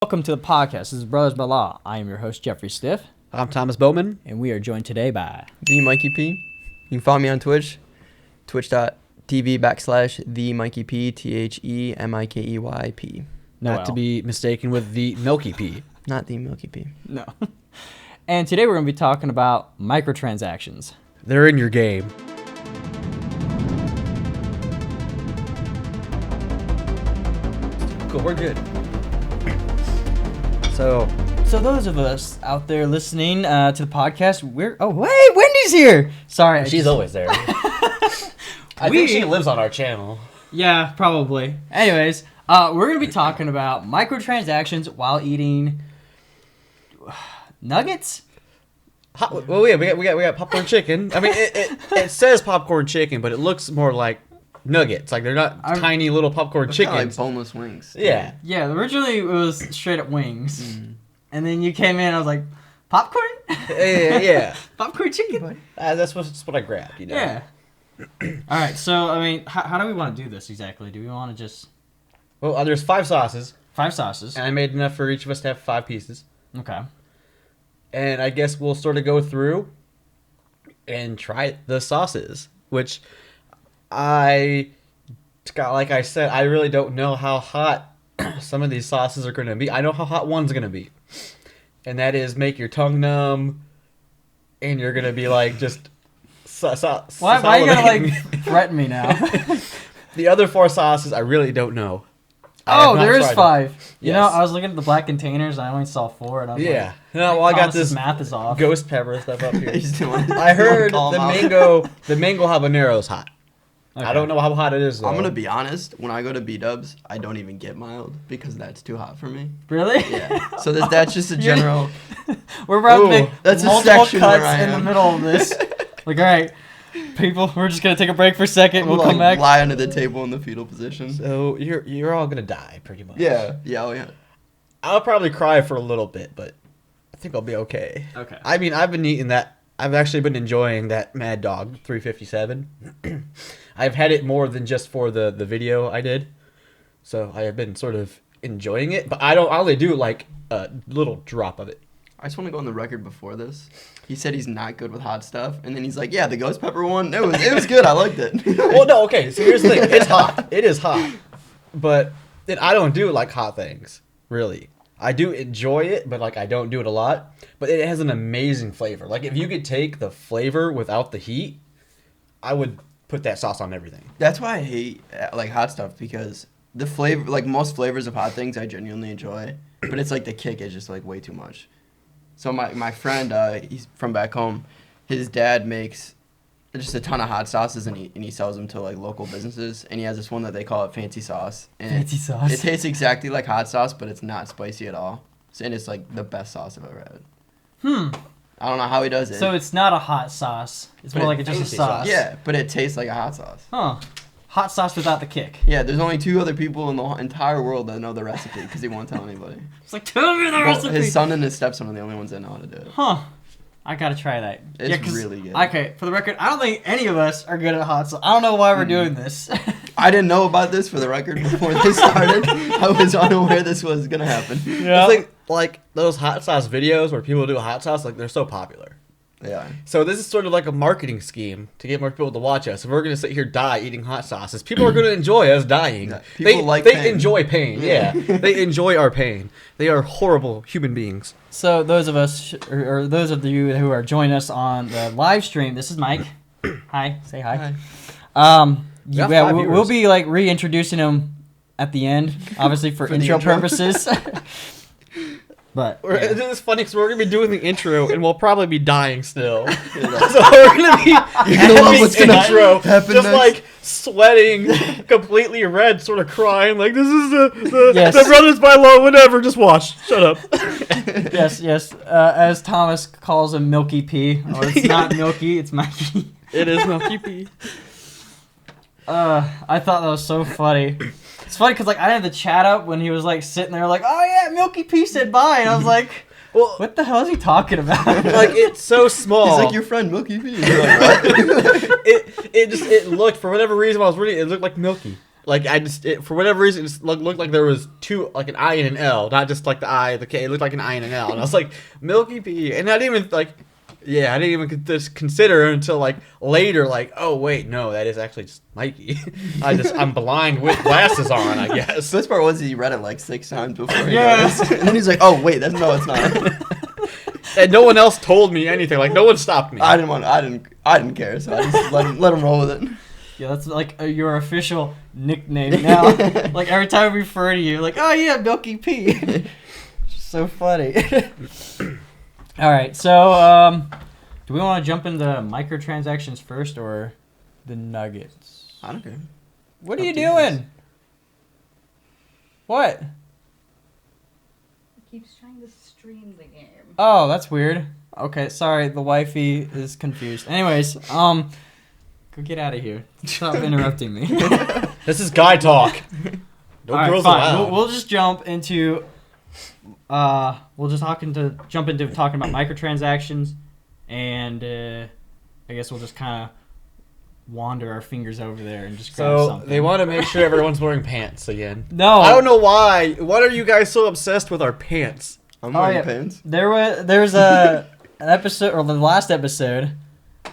Welcome to the podcast. This is Brothers by Law. I am your host, Jeffrey Stiff. I'm Thomas Bowman. And we are joined today by TheMikeyP. You can follow me on Twitch, twitch.tv/TheMikeyP, TheMikeyP. Not to be mistaken with the Milky P. Not TheMikeyP. No. And today we're going to be talking about microtransactions. They're in your game. Cool, we're good. So those of us out there listening to the podcast, wait, Wendy's here. Sorry. She's always there. I think she lives on our channel. Yeah, probably. Anyways, we're going to be talking about microtransactions while eating nuggets. Well, yeah, we got popcorn chicken. I mean, it says popcorn chicken, but it looks more like nuggets. Like they're not tiny little popcorn chickens. Like boneless wings. Yeah. Yeah, originally it was straight up wings. Mm. And then you came in and I was like, popcorn? Yeah. Popcorn chicken? That's what I grabbed, you know? Yeah. All right, so, I mean, how do we want to do this exactly? Do we want to just... Well, there's 5 sauces. 5 sauces. And I made enough for each of us to have 5 pieces. Okay. And I guess we'll sort of go through and try the sauces, which like I said, I really don't know how hot some of these sauces are going to be. I know how hot one's going to be. And that is make your tongue numb, and you're going to be like just... Why are you going to threaten me now? The other 4 sauces, I really don't know. Oh, there is 5. You know, I was looking at the black containers, and I only saw 4, and I was like... No, well, I got this math is off. Ghost pepper stuff up here. I heard the mango habanero is hot. Okay. I don't know how hot it is, though. I'm going to be honest. When I go to B-dubs, I don't even get mild because that's too hot for me. Really? Yeah. So that's just a general... We're about to make that's multiple cuts in the middle of this. Like, all right, people, we're just going to take a break for a second. We'll come back. Lie under the table in the fetal position. So you're all going to die, pretty much. Yeah. Oh, yeah. I'll probably cry for a little bit, but I think I'll be okay. Okay. I mean, I've been eating that. I've actually been enjoying that Mad Dog 357. I've had it more than just for the video I did. So I have been sort of enjoying it, but I only do like a little drop of it. I just want to go on the record before this. He said he's not good with hot stuff, and then he's like, yeah, the ghost pepper one, it was good. I liked it. Well, no, okay, so here's the thing. It's hot. It is hot. But then I don't do like hot things, really. I do enjoy it, but like I don't do it a lot. But it has an amazing flavor. Like if you could take the flavor without the heat, I would put that sauce on everything. That's why I hate like hot stuff, because the flavor, like most flavors of hot things I genuinely enjoy, but it's like the kick is just like way too much. So my friend, he's from back home, his dad makes just a ton of hot sauces, and he sells them to like local businesses, and he has this one that they call it fancy sauce. And fancy sauce. It tastes exactly like hot sauce, but it's not spicy at all. And it's like the best sauce I've ever had. I don't know how he does it. So it's not a hot sauce. It's more like just a sauce. Yeah, but it tastes like a hot sauce. Huh. Hot sauce without the kick. Yeah, there's only 2 other people in the entire world that know the recipe because he won't tell anybody. It's like, tell me the recipe. His son and his stepson are the only ones that know how to do it. Huh. I gotta try that. It's really good. Okay, for the record, I don't think any of us are good at hot sauce. I don't know why we're doing this. I didn't know about this, for the record, before this started. I was unaware this was gonna happen. Yeah. It's like those hot sauce videos where people do hot sauce, like they're so popular. Yeah. So this is sort of like a marketing scheme to get more people to watch us. If we're going to sit here die eating hot sauces, people are going to enjoy us dying. Yeah, they enjoy pain. Yeah. They enjoy our pain. They are horrible human beings. So those of us, or those of you who are joining us on the live stream, this is Mike. Hi. Say hi. We'll be like reintroducing him at the end, obviously for intro purposes. But it's funny because we're gonna be doing the intro and we'll probably be dying still. So we're gonna be what's gonna intro, happen just next? like sweating, completely red, sort of crying, like this is the yes. Brothers by Law, whatever. Just watch. Shut up. Yes. As Thomas calls him, Milky P. Oh, it's not Milky, it's Mikey. It is Milky P. I thought that was so funny. It's funny because like I had the chat up when he was like sitting there like, oh yeah, Milky P said bye, and I was like, well, what the hell is he talking about? Like it's so small. He's like your friend Milky P. Like, what? It looked, for whatever reason when I was reading it looked like Milky. Like for whatever reason, it just looked like there was two, like an I and an L, not just like the I, the K. It looked like an I and an L, and I was like, Milky P, and I didn't even like, I didn't even just consider until like later, like, oh wait, no, that is actually just Mikey. I'm blind with glasses on, I guess. The best part was he read it like 6 times before. Yes. And then he's like, oh wait, no, it's not. And no one else told me anything. Like no one stopped me. I didn't care, so I just let him roll with it. Yeah, that's like your official nickname now. Like every time we refer to you, like, oh yeah, Milky P. So funny. All right, so do we want to jump into microtransactions first or the nuggets? I don't care. What are you doing? What? He keeps trying to stream the game. Oh, that's weird. Okay, sorry, the wifey is confused. Anyways, go get out of here. Stop interrupting me. This is guy talk. No All right, girls fine. allowed. We'll just jump into jump into talking about microtransactions, and I guess we'll just kind of wander our fingers over there and just grab So something. they want to make sure everyone's wearing pants again. No, I don't know why. Why are you guys so obsessed with our pants? I'm wearing yeah. pants. There was an episode, or the last episode.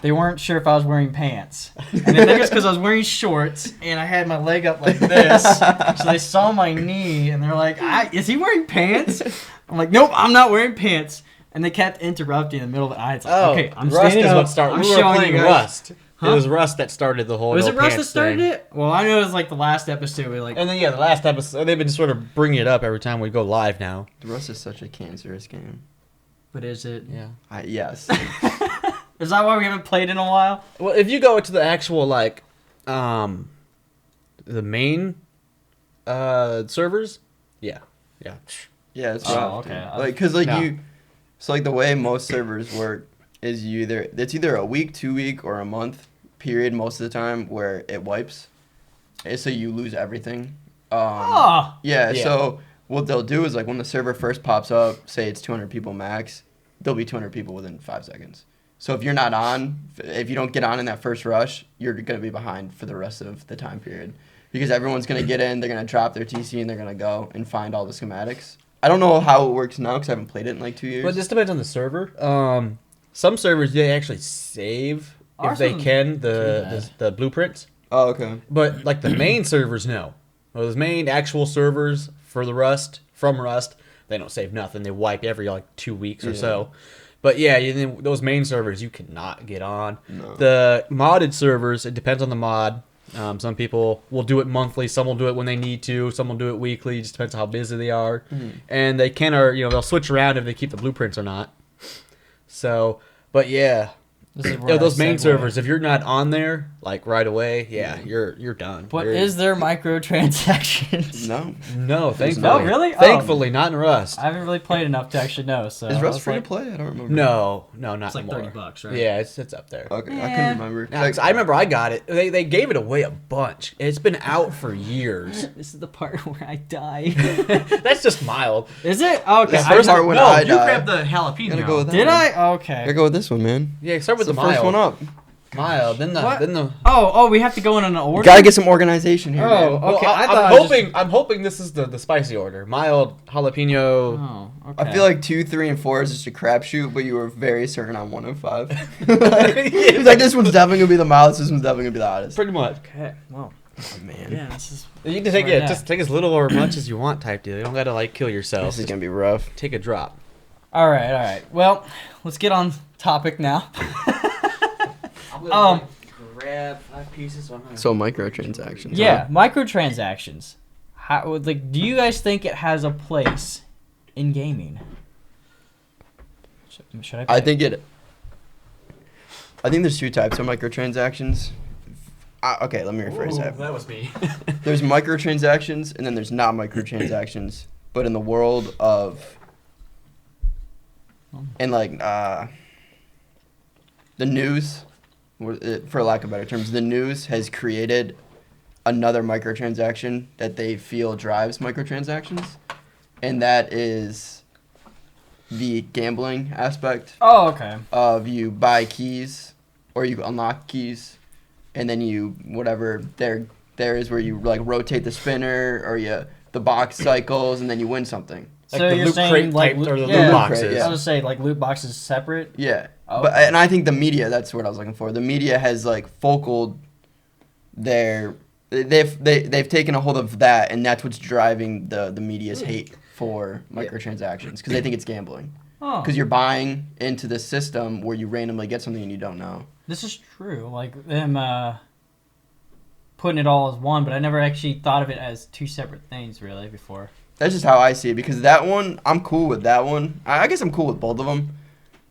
They weren't sure if I was wearing pants. And I think it's because I was wearing shorts and I had my leg up like this. So they saw my knee and they're like, is he wearing pants? I'm like, nope, I'm not wearing pants. And they kept interrupting in the middle of the night. It's like, okay, I'm Rust standing is up. what started. I'm We were showing playing you guys. Rust. Huh? It was Rust that started the whole. Was it no Russ that pants started thing. it? Well, I know it was like the last episode. We like, And then the last episode, they've been sort of bringing it up every time we go live now. Rust is such a cancerous game. but is it? Yeah. Yes. Is that why we haven't played in a while? Well, if you go to the actual the main servers, yeah. Yeah, it's Oh, rough. okay. Dude. Like, cause like No. so like the way most servers work is it's either a week, 2 week, or a month period most of the time where it wipes, and so you lose everything. Oh, Yeah. Yeah. So what they'll do is like when the server first pops up, say it's 200 people max, there'll be 200 people within 5 seconds. So if you're not on, if you don't get on in that first rush, you're gonna be behind for the rest of the time period, because everyone's gonna get in, they're gonna drop their TC, and they're gonna go and find all the schematics. I don't know how it works now because I haven't played it in like 2 years. But this depends on the server. Some servers they actually save if they Ours can doesn't the blueprints. Oh, okay. But like the main servers, no. Those main actual servers for the Rust they don't save nothing. They wipe every like 2 weeks or Yeah. so. But yeah, those main servers you cannot get on. No. The modded servers, it depends on the mod. Some people will do it monthly. Some will do it when they need to. Some will do it weekly. It just depends on how busy they are. And they can, or they'll switch around if they keep the blueprints or not. So, but yeah. this is where Those I main segue. servers, if you're not on there like right away, you're done. But You're- is there microtransactions? No. no, thankfully. not. Oh, really? Oh. Thankfully, not in Rust. I haven't really played enough to actually know. So Is I Rust was free like, to play? I don't remember. No, not It's like anymore. $30, right? Yeah, it's up there. Okay, I Yeah. couldn't remember. Now, 'cause I remember I got it. They gave it away a bunch. It's been out for years. This is the part where I die. That's just mild. Is it? Okay. The I first know- part when no, I you died. grabbed the jalapeno. Gotta go with that. Did one. I? Okay. Gotta go with this one, man. Yeah, start with It's the the first mild. one up. Mild. Then What? the. Oh, we have to go in an order. Gotta get some organization here. Oh, man. okay. Well, I I'm thought I was hoping. I'm hoping this is the spicy order. Mild jalapeno. Oh, okay. I feel like 2, 3, and 4 is just a crapshoot, but you were very certain on 1 and 5. Yeah. He's like, this one's definitely gonna be the mildest. This one's definitely gonna be the hottest. Pretty much. Okay. Well, Oh, man, yeah. This is. You can take Right it. now. Just take as little or much as you want. Type deal. You don't gotta like kill yourself. this is Just gonna be rough. take a drop. All right. Well, let's get on topic now. grab 5 pieces. So microtransactions. Yeah, huh? microtransactions. How like do you guys think it has a place in gaming? Should I? I think there's 2 types of microtransactions. Okay, let me rephrase that. That was me. There's microtransactions, and then there's not microtransactions. But in the world of, and like the news, for lack of better terms, the news has created another microtransaction that they feel drives microtransactions, and that is the gambling aspect Oh, okay. of you buy keys or you unlock keys, and then you whatever their there is where you like rotate the spinner or the box cycles and then you win something. So Like the you're loot saying crate like type or the yeah, loot boxes. crate, yeah. I was gonna say like loot boxes separate. Yeah. Oh, But okay. and I think the media, that's what I was looking for. The media has like focal they've taken a hold of that, and that's what's driving the media's hate for microtransactions because they think it's gambling. Oh, Because you're buying into this system where you randomly get something and you don't know. this is true. Like them putting it all as one, but I never actually thought of it as two separate things really before. That's just how I see it because that one, I'm cool with that one. I guess I'm cool with both of them.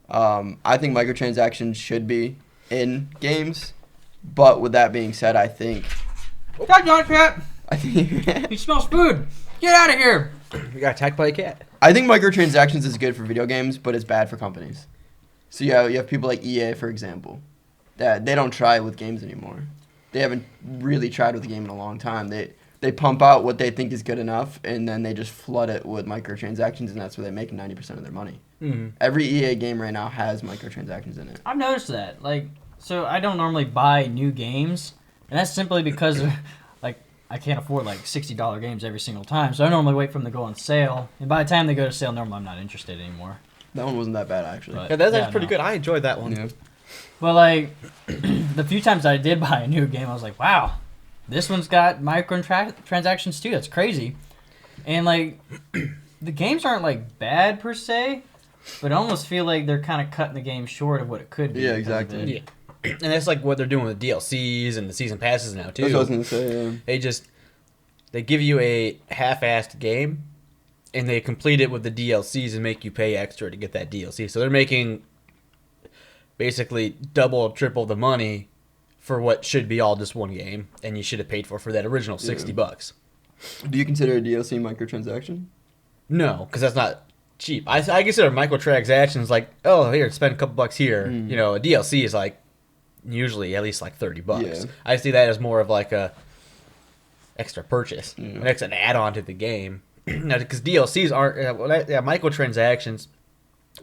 I think microtransactions should be in games, but with that being said, I think Cat! I think He smells food. Get out of here. You got attacked by a cat. I think microtransactions is good for video games, but it's bad for companies. So you have people like EA, for example, that they don't try with games anymore. They haven't really tried with a game in a long time. They pump out what they think is good enough, and then they just flood it with microtransactions, and that's where they make 90% of their money. Mm-hmm. Every EA game right now has microtransactions in it. I've noticed that. Like, so I don't normally buy new games, and that's simply because, like, I can't afford like $60 games every single time. So I normally wait for them to go on sale, and by the time they go to sale, normally I'm not interested anymore. That one wasn't that bad, actually. But- Yeah, that's Yeah, pretty no. good. I enjoyed that one. Yeah. But like, the few times I did buy a new game, I was like, wow, this one's got microtransactions too. That's crazy. And like, the games aren't like bad per se, but I almost feel like they're kind of cutting the game short of what it could be. Yeah, because of exactly. it. Yeah. And that's like what they're doing with DLCs and the season passes now too. That's what I was going to say, yeah. They give you a half-assed game, and they complete it with the DLCs and make you pay extra to get that DLC. So they're making basically double, triple the money for what should be all just one game, and you should have paid for that original $60. Do you consider a DLC microtransaction? No, because that's not cheap. I consider microtransactions like, oh, here, spend a couple bucks here. Mm. You know, a DLC is like usually at least like $30. Yeah. I see that as more of like a extra purchase, Yeah. an extra add-on to the game. Now, because DLCs aren't microtransactions.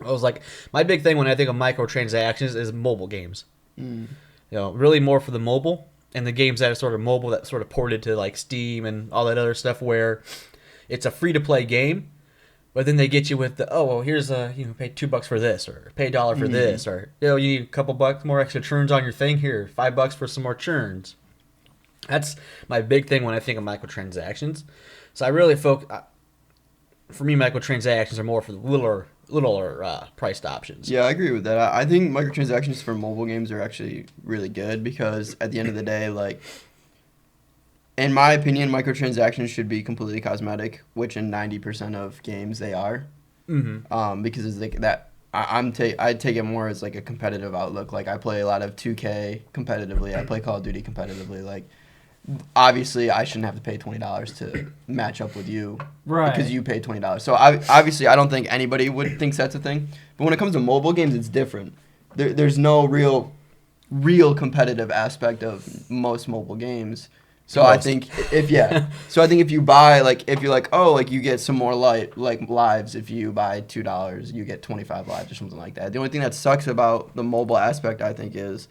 I was like, my big thing when I think of microtransactions is mobile games. Mm. You know, really more for the mobile and the games that are sort of mobile that sort of ported to like Steam and all that other stuff where it's a free-to-play game. But then they get you with the, oh, well, here's pay $2 for this, or pay $1 for this, or, you need a couple bucks more extra churns on your thing here, $5 for some more churns. That's my big thing when I think of microtransactions. So I really focus, for me, microtransactions are more for the littler priced options. Yeah, I agree with that. I think microtransactions for mobile games are actually really good because at the end of the day, like, in my opinion, microtransactions should be completely cosmetic, which in 90% of games they are. Mm-hmm. Because it's like that. I take it more as like a competitive outlook. Like I play a lot of 2K competitively. I play Call of Duty competitively. Like, obviously, I shouldn't have to pay $20 to match up with you, Right. Because you paid $20. So obviously, I don't think anybody would think that's a thing. But when it comes to mobile games, it's different. There's no real competitive aspect of most mobile games. So I think if you buy, like, if you're like, oh, like you get some more lives if you buy $2, you get 25 lives or something like that. The only thing that sucks about the mobile aspect, I think, is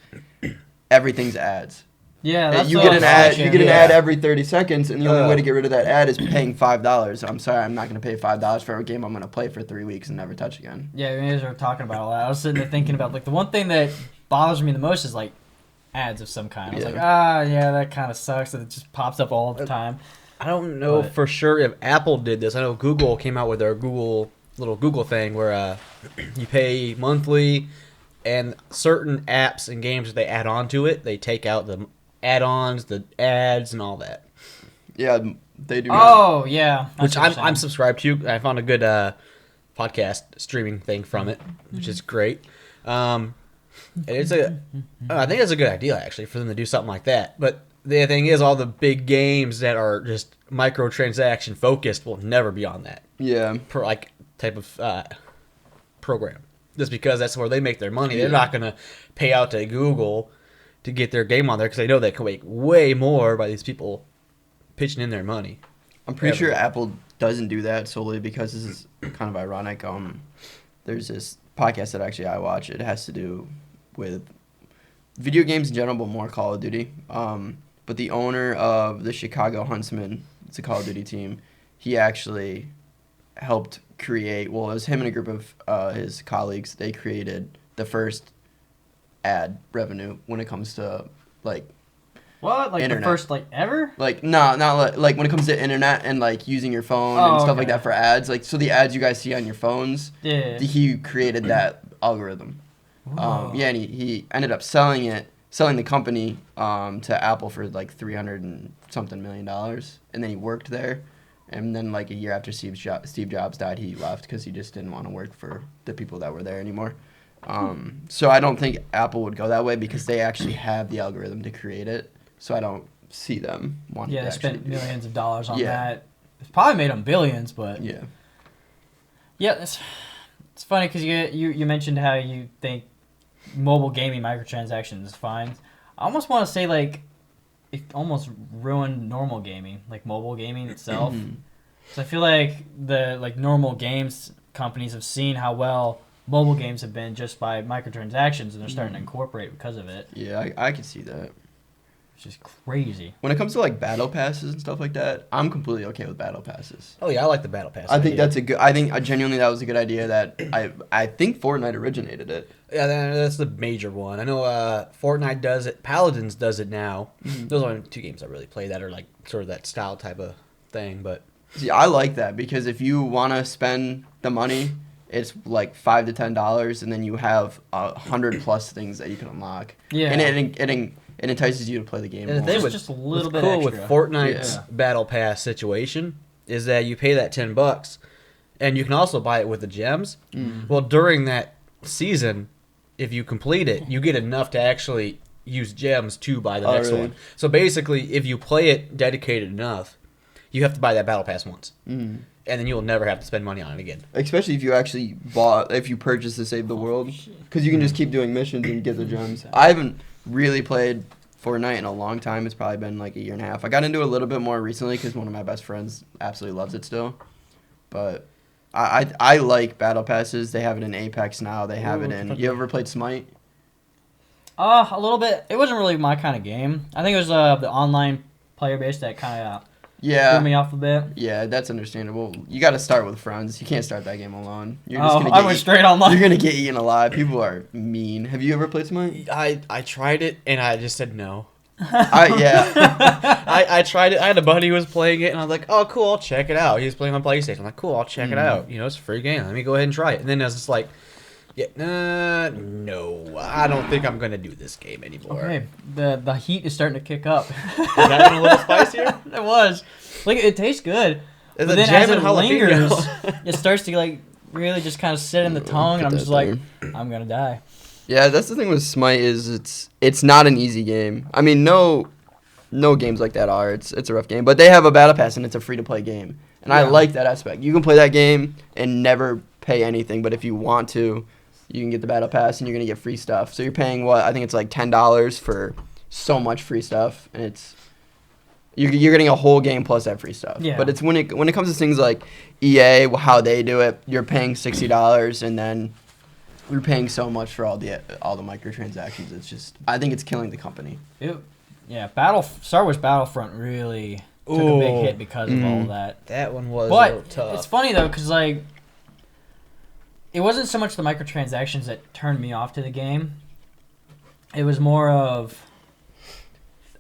everything's ads. Yeah, that's You what get I an was ad. thinking. You get an Yeah. ad every 30 seconds, and the only way to get rid of that ad is paying $5. I'm sorry, I'm not going to pay $5 for a game I'm going to play for 3 weeks and never touch again. Yeah, we were talking about all that. I was sitting there thinking about, like, the one thing that bothers me the most is, like, ads of some kind. I was Yeah. like, yeah, that kind of sucks that it just pops up all the time. I don't know But- for sure if Apple did this. I know Google came out with their little Google thing where you pay monthly, and certain apps and games that they add on to it, they take out the add-ons, the ads, and all that. Yeah, they do. Oh, yeah. I Which see what you're I'm saying. subscribed to. I found a good podcast streaming thing from it, which is great. And I think it's a good idea actually for them to do something like that. But the thing is, all the big games that are just microtransaction focused will never be on that Yeah. type of program, just because that's where they make their money. They're not gonna pay out to Google to get their game on there because they know they can make way more by these people pitching in their money. I'm pretty sure Apple doesn't do that solely because this is kind of ironic. There's this podcast that actually I watch. It has to do with video games in general, but more Call of Duty. but the owner of the Chicago Huntsmen, it's a Call of Duty team, he actually helped create. Well, it was him and a group of his colleagues. They created the first ad revenue when it comes to like. What? Like Internet. the first like ever? Like no, not like when it comes to internet and like using your phone and stuff like okay. that for ads. Like so the ads you guys see on your phones. Yeah. He created that algorithm. Yeah, and he ended up selling the company to Apple for like $300 and something million, and then he worked there. And then like a year after Steve Jobs died, he left because he just didn't want to work for the people that were there anymore. So I don't think Apple would go that way because they actually have the algorithm to create it. So I don't see them wanting Yeah, to they actually spent do millions of dollars on Yeah. that. It's probably made them billions, but it. yeah, it's funny because you mentioned how you think mobile gaming microtransactions is fine. I almost want to say like it almost ruined normal gaming, like mobile gaming itself. So I feel like the normal games companies have seen how well mobile games have been just by microtransactions, and they're starting to incorporate because of it. Yeah, I can see that. Which is crazy. When it comes to like battle passes and stuff like that, I'm completely okay with battle passes. Oh yeah, I like the battle pass. I think idea. I think genuinely that was a good idea. That I think Fortnite originated it. Yeah, that's the major one. I know Fortnite does it. Paladins does it now. Those are only two games I really play that are like sort of that style type of thing. But See, I like that because if you want to spend the money, it's like $5 to $10, and then you have 100+ things that you can unlock. Yeah. And it entices you to play the game And the more. thing Just a little what's bit cool extra. with Fortnite's Yeah. battle pass situation is that you pay that $10, and you can also buy it with the gems. Well, during that season, if you complete it, you get enough to actually use gems to buy the next really? one. So basically, if you play it dedicated enough, you have to buy that battle pass once, and then you'll never have to spend money on it again. Especially if you actually if you purchase to save the world, because you can just keep doing missions and get the gems. I haven't really played Fortnite in a long time. It's probably been like a year and a half. I got into it a little bit more recently because one of my best friends absolutely loves it still. But I like battle passes. They have it in Apex now. They have it in. You ever played Smite? A little bit. It wasn't really my kind of game. I think it was the online player base that kind of Yeah. threw me off a bit. Yeah, that's understandable. You got to start with friends. You can't start that game alone. You're I went straight online. You're gonna get eaten alive. People are mean. Have you ever played Smite? I tried it, and I just said no. Yeah. I tried it. I had a buddy who was playing it, and I was like, "Oh, cool! I'll check it out." He was playing on PlayStation. I'm like, "Cool! I'll check it out. You know, it's a free game. Let me go ahead and try it." And then I was just like, "Yeah, no, I don't think I'm gonna do this game anymore." Okay, the heat is starting to kick up. Is that one a little spicier? It was. Like it tastes good, Is but it then jam as and it jalapeno? lingers, it starts to like really just kind of sit in the tongue, and Put I'm that just like, down. I'm gonna die. Yeah, that's the thing with Smite is it's not an easy game. I mean, no games like that are. It's a rough game, but they have a battle pass and it's a free to play game, and I Yeah. like that aspect. You can play that game and never pay anything, but if you want to, you can get the battle pass and you're gonna get free stuff. So you're paying what I think it's like $10 for so much free stuff, and you're getting a whole game plus that free stuff. Yeah. But it's when it comes to things like EA, how they do it, you're paying $60 and then you're paying so much for all the microtransactions. It's just I think it's killing the company. Yeah, Star Wars Battlefront really took a big hit because of all that. That one was a little But tough. it's funny though, because like, it wasn't so much the microtransactions that turned me off to the game. It was more of,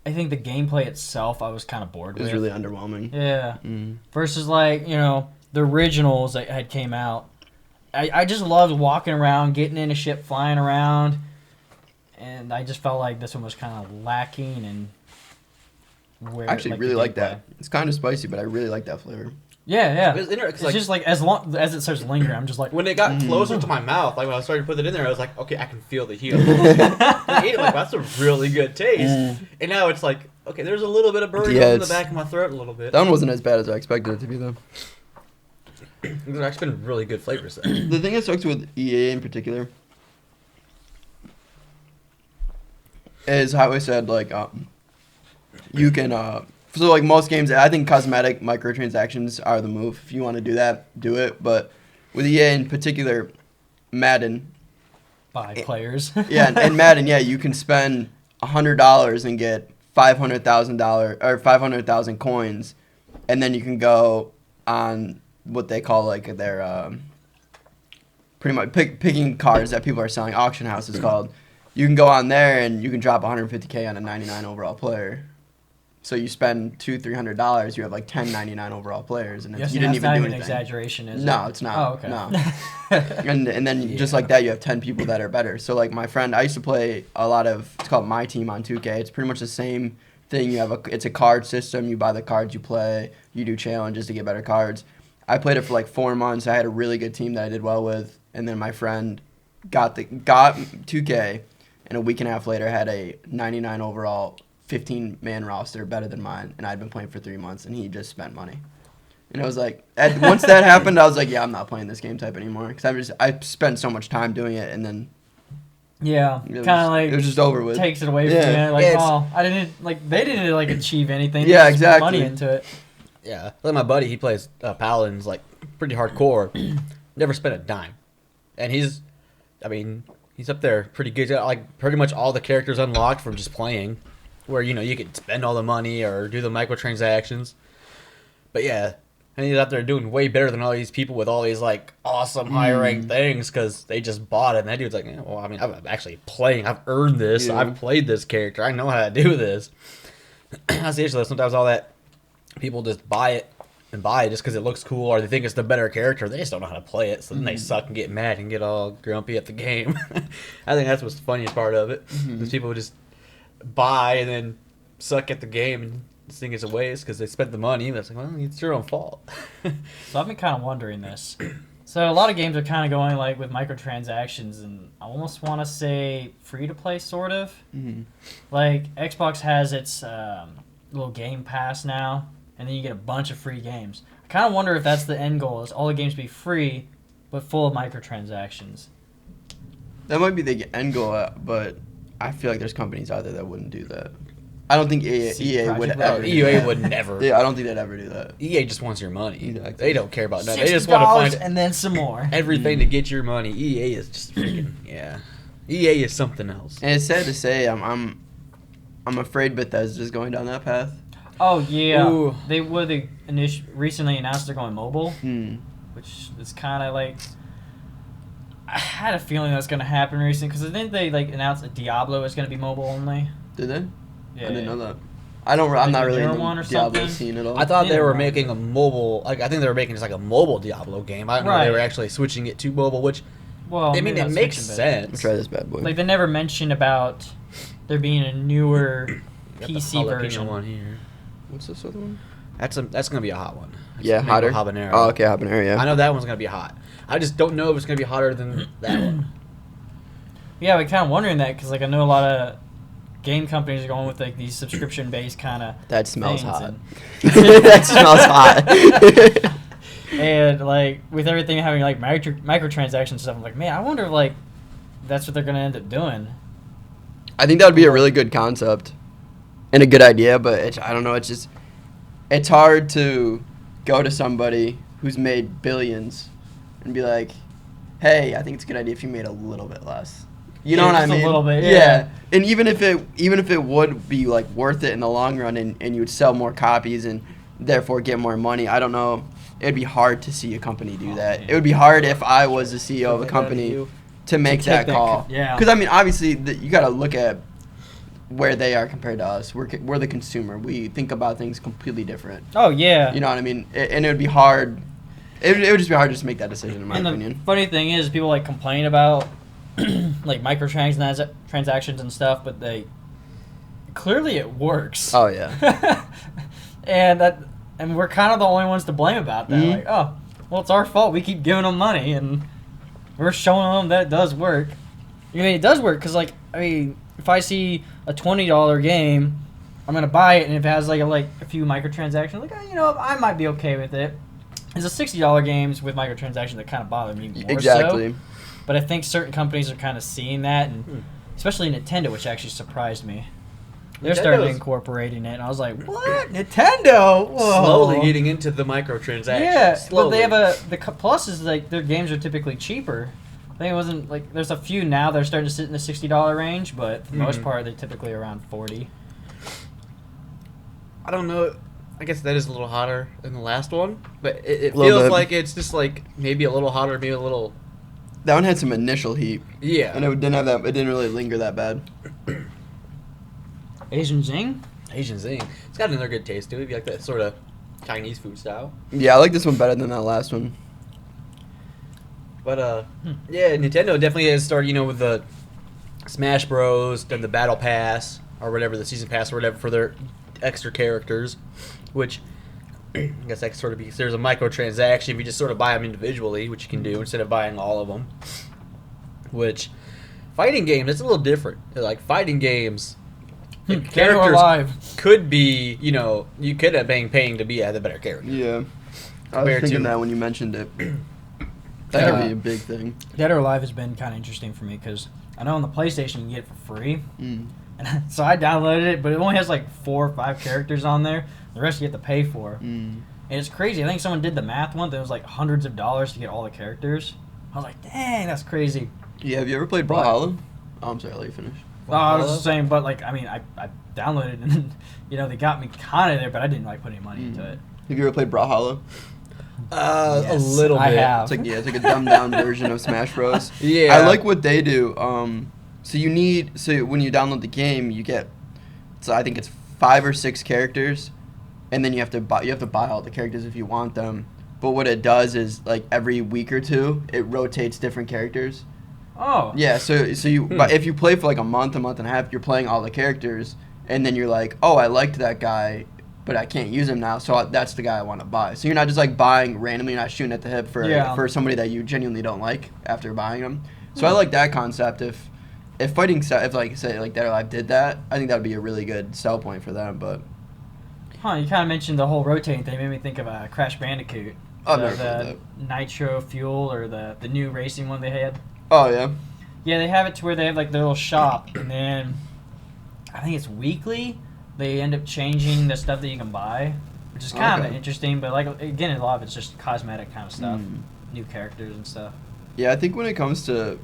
I think the gameplay itself I was kind of bored It was with. really underwhelming. Yeah. Versus like, the originals that had came out. I just loved walking around, getting in a ship, flying around. And I just felt like this one was kind of lacking in where I actually like, really the like gameplay. that. It's kind of spicy, but I really like that flavor. Yeah. It's It's like, just like as long as it starts lingering, I'm just like, when it got closer to my mouth, like when I was starting to put it in there, I was like, okay, I can feel the heat. I ate it like, that's a really good taste. And now it's like, okay, there's a little bit of burning Yeah, in the it's- back of my throat a little bit. That one wasn't as bad as I expected it to be, though. There's actually been really good flavors there. The thing that sucks with EA in particular is how I said, like, you can, so like most games, I think cosmetic microtransactions are the move. If you want to do that, do it. But with EA in particular, Madden, 5 players. yeah, and Madden, yeah, you can spend $100 and get $500,000 or 500,000 coins, and then you can go on what they call like their pretty much picking cards that people are selling. Auction house is called. You can go on there and you can drop 150K on a 99 overall player. So you spend $200-$300, you have like 10 99 overall players, and you didn't even do anything. An exaggeration, is it? No, it's not. Oh, okay. No. and then just like that, you have 10 people that are better. So like my friend, I used to play a lot of. It's called My Team on 2K. It's pretty much the same thing. It's a card system. You buy the cards, you play, you do challenges to get better cards. I played it for like 4 months. I had a really good team that I did well with, and then my friend got 2K, and a week and a half later had a 99 overall 15-man roster better than mine, and I'd been playing for 3 months, and he just spent money. And it was like, once that happened, I was like, yeah, I'm not playing this game type anymore, because I spent so much time doing it, and then yeah, kind of like it was just over with. Takes it away from you. Like, they didn't like achieve anything. Yeah, They just put exactly. money into it. Yeah, like my buddy, he plays Paladins like pretty hardcore. Never spent a dime, and he's up there pretty good. Like pretty much all the characters unlocked from just playing. Where, you could spend all the money or do the microtransactions. But yeah, and he's out there doing way better than all these people with all these, like, awesome high-ranked things because they just bought it. And that dude's like, well, I'm actually playing. I've earned this. Yeah. I've played this character. I know how to do this. That's the issue. Sometimes all that people just buy it just because it looks cool or they think it's the better character. They just don't know how to play it. So then they suck and get mad and get all grumpy at the game. I think that's what's the funniest part of it. Is people just buy and then suck at the game and think it's a waste because they spent the money. But it's like, well, it's your own fault. So I've been kind of wondering this. So a lot of games are kind of going like with microtransactions, and I almost want to say free to play, sort of. Mm-hmm. Like Xbox has its little Game Pass now, and then you get a bunch of free games. I kind of wonder if that's the end goal: is all the games be free, but full of microtransactions. That might be the end goal, but I feel like there's companies out there that wouldn't do that. I don't think EA would ever do EA that. would never. Yeah, I don't think they'd ever do that. EA just wants your money. Exactly. They don't care about nothing. $60 They just want to find and then some more. everything to get your money. EA is just freaking EA is something else. And it's sad to say, I'm afraid Bethesda's going down that path. Oh yeah, Ooh. they recently announced they're going mobile, which is kind of like. I had a feeling that's going to happen recently because didn't they like announce that Diablo is going to be mobile only? Did they? Yeah, I didn't know that. I'm not really in newer the one or Diablo something? scene at all. I thought they Yeah. were making a mobile. Like I think they were making just like a mobile Diablo game. I don't know they were Right. actually switching it to mobile, which Well, I mean maybe it not makes switching, but- sense. Let's try this bad boy. Like they never mentioned about there being a newer Got the PC jalapeno version. one here. What's this other one? That's gonna be a hot one. That's Yeah, mango hotter. habanero. Oh, okay, habanero. Yeah. I know that one's gonna be hot. I just don't know if it's gonna be hotter than that one. Yeah, we're kind of wondering that because like I know a lot of game companies are going with like these subscription-based kind of. That smells things, hot. and- That smells hot. And like with everything having like microtransactions stuff, I'm like, man, I wonder if like that's what they're gonna end up doing. I think that would be a really good concept and a good idea, but I don't know. It's hard to go to somebody who's made billions and be like, hey, I think it's a good idea if you made a little bit less. You know what I just a mean? little bit, yeah. And even if it would be like worth it in the long run, and you would sell more copies and therefore get more money, I don't know. It'd be hard to see a company do that. man. It would be hard if I was the CEO of a company to make take that that call. yeah. Because I mean, obviously, you got to look at where they are compared to us. We're the consumer. We think about things completely different. Oh yeah. You know what I mean? And it would be hard. It would just be hard to just make that decision, in my And opinion. the funny thing is, people like complain about like microtransactions and stuff, but clearly it works. Oh yeah. and we're kind of the only ones to blame about that. Mhm. Like, oh, well, it's our fault. We keep giving them money, and we're showing them that it does work. I mean, it does work because, like, I mean, if I see a $20 game, I'm gonna buy it, and if it has like a few microtransactions, like, oh, you know, I might be okay with it. There's a $60 games with microtransactions that kind of bother me more Exactly. so. But I think certain companies are kind of seeing that, and especially Nintendo, which actually surprised me. They're starting Nintendo's- incorporating it, and I was like, "What? Nintendo? Whoa!" Slowly getting into the microtransactions. Yeah, slowly. but they have plus is like their games are typically cheaper. I think it wasn't like there's a few now that are starting to sit in the $60 range, but for the most part they're typically around 40. I don't know. I guess that is a little hotter than the last one, but it Little feels bit. like it's just like maybe a little hotter, maybe a little. That one had some initial heat, Yeah. and it didn't have that. It didn't really linger that bad. Asian Zing? Asian Zing. It's got another good taste to it. If you like that sort of Chinese food style. Yeah, I like this one better than that last one. But yeah, Nintendo definitely has started, with the Smash Bros, then the Battle Pass or whatever, the Season Pass or whatever for their extra characters, which I guess that could sort of be. There's a microtransaction if you just sort of buy them individually, which you can do instead of buying all of them. Which fighting games, it's a little different. Like fighting games, Dead or Alive. could be, you could have been paying to be the better character. Yeah, I was Compared thinking to- that when you mentioned it. That would be a big thing. Dead or Alive has been kind of interesting for me because I know on the PlayStation you can get it for free. Mm. And so I downloaded it, but it only has like 4 or 5 characters on there. The rest you have to pay for. Mm. And it's crazy. I think someone did the math once. It was like hundreds of dollars to get all the characters. I was like, dang, that's crazy. Yeah, have you ever played Brawlhalla? Oh, I'm sorry, I'll let you finish. Well, I was just saying, but like, I mean, I downloaded it and, they got me kind of there, but I didn't like put any money into it. Have you ever played Brawlhalla? A Yes, little bit. I have. It's like a dumbed down version of Smash Bros. Yeah. I like what they do. So when you download the game, you get, so I think it's 5 or 6 characters, and then you have to buy all the characters if you want them. But what it does is like every week or two, it rotates different characters. Oh. Yeah. So you, but if you play for like a month and a half, you're playing all the characters, and then you're like, oh, I liked that guy, but I can't use him now, so that's the guy I want to buy. So you're not just like buying randomly, you're not shooting at the hip for somebody that you genuinely don't like after buying them. So I like that concept. If like say like Dead or Alive did that, I think that would be a really good sell point for them. But Huh, you kind of mentioned the whole rotating thing. It made me think of Crash Bandicoot. I've never played The Nitro Fuel or the new racing one they had. oh yeah, Yeah, they have it to where they have like their little shop, and then I think it's weekly. They end up changing the stuff that you can buy, which is kind of Okay. interesting. But like again, a lot of it's just cosmetic kind of stuff, Mm. new characters and stuff. yeah. I think when it comes to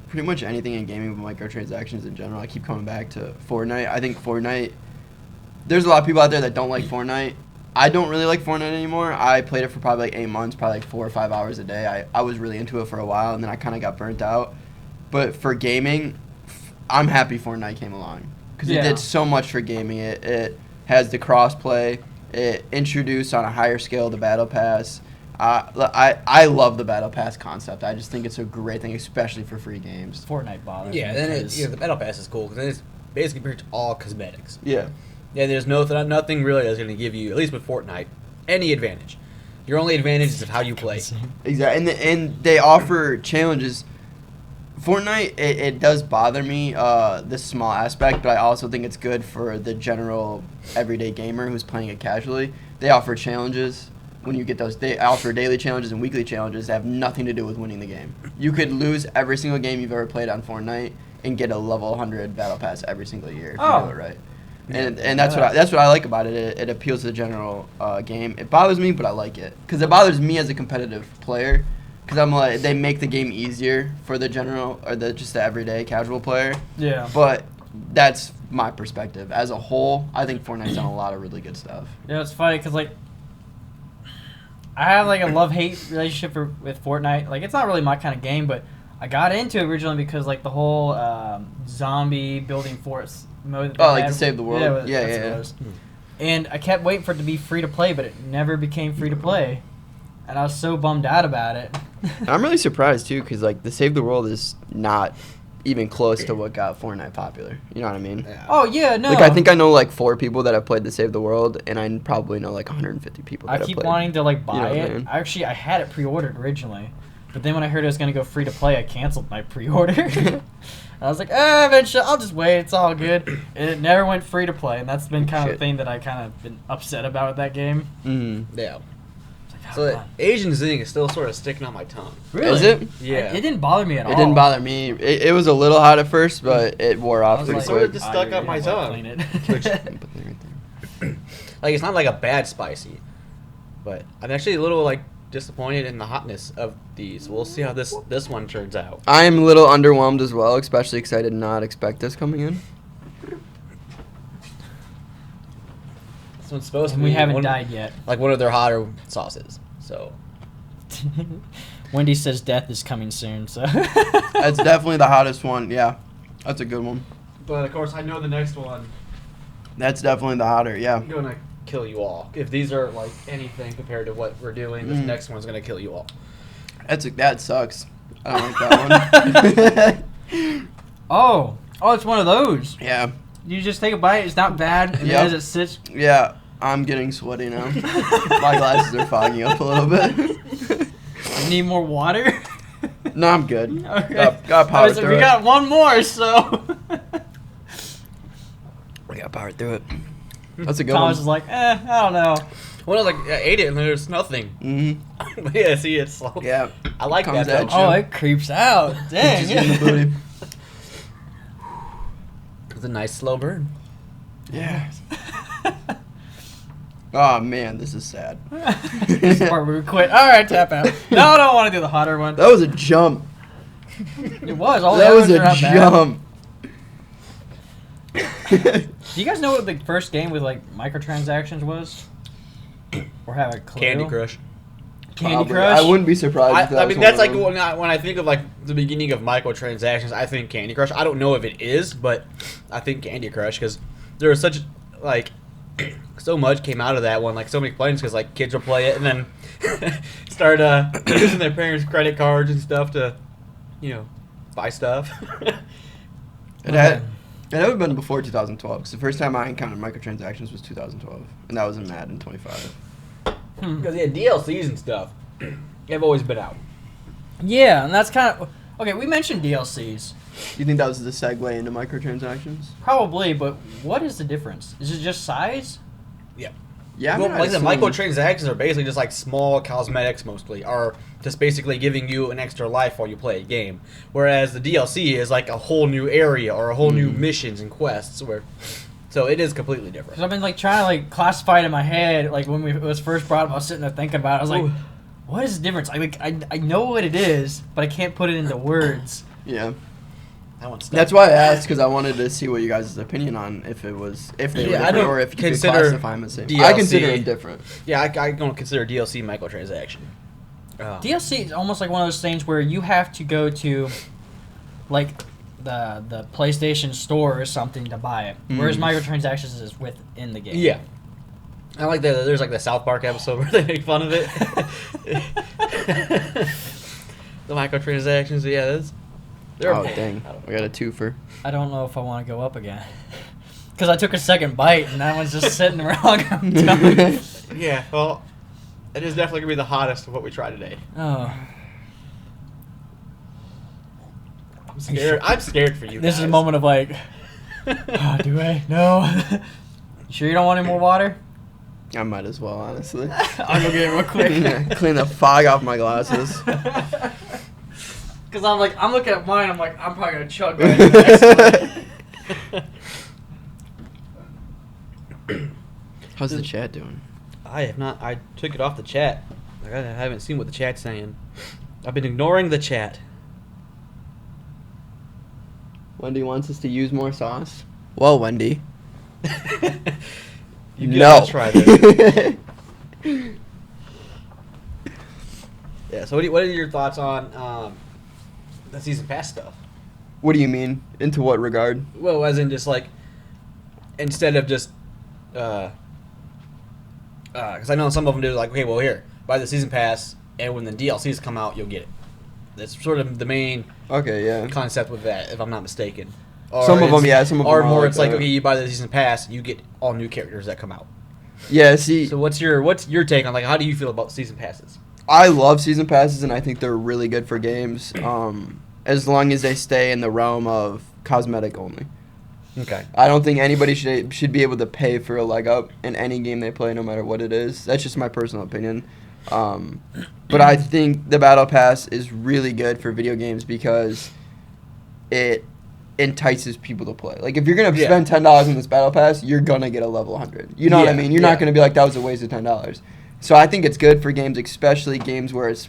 pretty much anything in gaming with microtransactions in general, I keep coming back to Fortnite. I think Fortnite. There's a lot of people out there that don't like Fortnite. I don't really like Fortnite anymore. I played it for probably like 8 months, probably like 4 or 5 hours a day. I was really into it for a while, and then I kind of got burnt out. But for gaming, I'm happy Fortnite came along because it Yeah. did so much for gaming. It has the crossplay. It introduced on a higher scale the Battle Pass. I love the Battle Pass concept. I just think it's a great thing, especially for free games. Fortnite bothers Yeah, me then because- the Battle Pass is cool because then it's basically pretty much all cosmetics. Yeah. Yeah, there's nothing really that's going to give you, at least with Fortnite, any advantage. Your only advantage is of how you play. Exactly, and they offer challenges. Fortnite, it does bother me, this small aspect, but I also think it's good for the general everyday gamer who's playing it casually. They offer challenges. When you get those, they offer daily challenges and weekly challenges that have nothing to do with winning the game. You could lose every single game you've ever played on Fortnite and get a level 100 battle pass every single year if you do it right. And that's what I like about it. It appeals to the general game. It bothers me, but I like it because it bothers me as a competitive player. Because I'm like, they make the game easier for the general or just the everyday casual player. Yeah. But that's my perspective. As a whole, I think Fortnite's done a lot of really good stuff. Yeah, it's funny because like I have like a love-hate relationship with Fortnite. Like it's not really my kind of game, but I got into it originally because like the whole zombie building forts mode. Oh, like to save the world? Yeah, Yeah, that's what yeah. it was. And I kept waiting for it to be free to play, but it never became free to play, and I was so bummed out about it. I'm really surprised too, because like the Save the World is not even close to what got Fortnite popular. You know what I mean? Yeah. Oh yeah, no. Like I think I know like 4 people that have played the Save the World, and I probably know like 150 people that I have keep played. wanting to like buy You know what I it. mean? Actually, I had it pre-ordered originally, but then when I heard it was gonna go free to play, I canceled my pre-order. I was like, eventually, I'll just wait. It's all good. And it never went free to play, and that's been kind of Shit. the thing that I kind of been upset about with that game. Yeah. It's like, So oh, the God. Asian Zing is still sort of sticking on my tongue. Really? Is it? Yeah. It didn't bother me at all. It didn't bother me. It was a little hot at first, but it wore I off was pretty like, sort of quick. just stuck you're up my gonna tongue. clean it. Which- Put that right there. Like, it's not like a bad spicy. But I'm actually a little, like, disappointed in the hotness of these. We'll see how this one turns out. I am a little underwhelmed as well, especially because I did not expect this coming in. one's supposed to And be. we haven't one, died yet. Like one of their hotter sauces. So Wendy says death is coming soon, so. That's definitely the hottest one. Yeah, that's a good one. But of course, I know the next one That's definitely the hotter. Yeah. is gonna kill you all. If these are like anything compared to what we're doing, this Mm. next one's gonna kill you all. That sucks. I don't like that one. Oh, it's one of those. Yeah. You just take a bite. It's not bad. And Yep. then as it sits, Yeah. I'm getting sweaty now. My glasses are fogging up a little bit. you need more water. No, I'm good. Okay. Got power through we it. got one more, so. We got power through it. That's a good Thomas one. is like, I don't know. Well, I was like, I ate it and there's nothing. Mm-hmm. But yeah, see, it's slow. Yeah. I like Comes that at though. you. Oh, it creeps out. Dang. Just in the booty. It's a nice slow burn. Yeah. Oh man, this is sad. This is part where we quit. All right, tap out. No, I don't want to do the hotter one. That was a jump. It was. All the That was others a are not bad. jump. Do you guys know what the first game with like microtransactions was? Or have a clue? Candy Crush. Candy Probably. Crush. I wouldn't be surprised. if that I was mean, one that's of like them. when I think of like the beginning of microtransactions, I think Candy Crush. I don't know if it is, but I think Candy Crush because there was such like so much came out of that one, like so many plans because like kids will play it and then start using their parents' credit cards and stuff to, buy stuff. It had never been before 2012 because the first time I encountered microtransactions was 2012, and that was in Madden 25. Because yeah, DLCs and stuff have always been out. Yeah, and that's kind of okay. We mentioned DLCs, You think that was the segue into microtransactions? probably, but what is the difference? Is it just size? Yeah, I Well, mean, like the I'd assume- microtransactions are basically just like small cosmetics mostly, are just basically giving you an extra life while you play a game. Whereas the DLC is like a whole new area or a whole new missions and quests. So it is completely different. Because I've been like trying to like classify it in my head. Like when it was first brought up, I was sitting there thinking about it. I was like, Ooh. what is the difference? I know what it is, but I can't put it into words. Yeah, That one's that's why I asked because I wanted to see what you guys' opinion on if they were Yeah, I different don't or if you could consider classify them the same. DLC I consider them different. Yeah, I don't consider DLC microtransaction. DLC is almost like one of those things where you have to go to, like, the PlayStation Store or something to buy it. Whereas microtransactions is within the game. Yeah. I like that. There's like the South Park episode where they make fun of it. The microtransactions, yeah, they're Oh dang, we got a twofer. I don't know if I want to go up again. Because I took a second bite and that one's just sitting wrong. I'm telling you. Yeah, well, it is definitely gonna be the hottest of what we try today. Oh. I'm scared. I'm scared for you. This is a guys. moment of like, oh, do I? No. You sure you don't want any more water? I might as well, honestly. I'll go get it real quick. Clean the fog off my glasses. Because I'm looking at mine, I'm like, I'm probably going to chug right to the next one. How's the chat doing? I have not. I took it off the chat. Like, I haven't seen what the chat's saying. I've been ignoring the chat. Wendy wants us to use more sauce. Well, Wendy. You No. gotta try this. Yeah. So, what are your thoughts on the season pass stuff? What do you mean? Into what regard? Well, as in just like instead of just because I know some of them do like, okay, well here, buy the season pass, and when the DLCs come out, you'll get it. That's sort of the main Okay, yeah. concept with that, if I'm not mistaken. Or Some of them, it's- yeah, some of or them are more, like it's like, that. okay, you buy the season pass, you get all new characters that come out. Yeah, see, So what's your take on, like, how do you feel about season passes? I love season passes, and I think they're really good for games, as long as they stay in the realm of cosmetic only. Okay. I don't think anybody should be able to pay for a leg up in any game they play, no matter what it is. That's just my personal opinion. But I think the Battle Pass is really good for video games because it entices people to play. Like, if you're going to Yeah. spend $10 on this Battle Pass, you're going to get a level 100. You know what I Yeah, mean? You're yeah. not going to be like, that was a waste of $10. So I think it's good for games, especially games where it's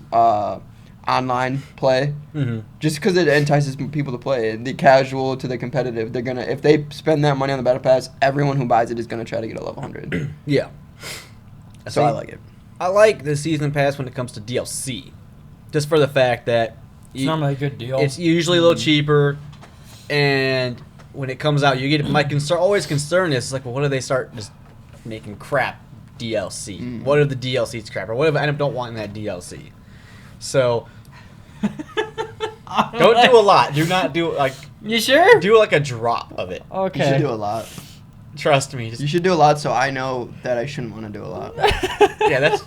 online play. Mm-hmm. Just because it entices people to play. The casual to the competitive, they're gonna, if they spend that money on the battle pass, everyone who buys it is gonna try to get a level 100. Yeah. So I like it. I like the season pass when it comes to DLC, just for the fact that It's normally a good deal. it's usually a little cheaper, and when it comes out, you get my always concern is like, well, what do they start just making crap DLC? What are the DLCs crap, or what if I end up don't wanting that DLC? So don't do a lot. Do not do like. You sure? Do like a drop of it. Okay. You should do a lot. Trust me. You should do a lot so I know that I shouldn't want to do a lot. Yeah, that's.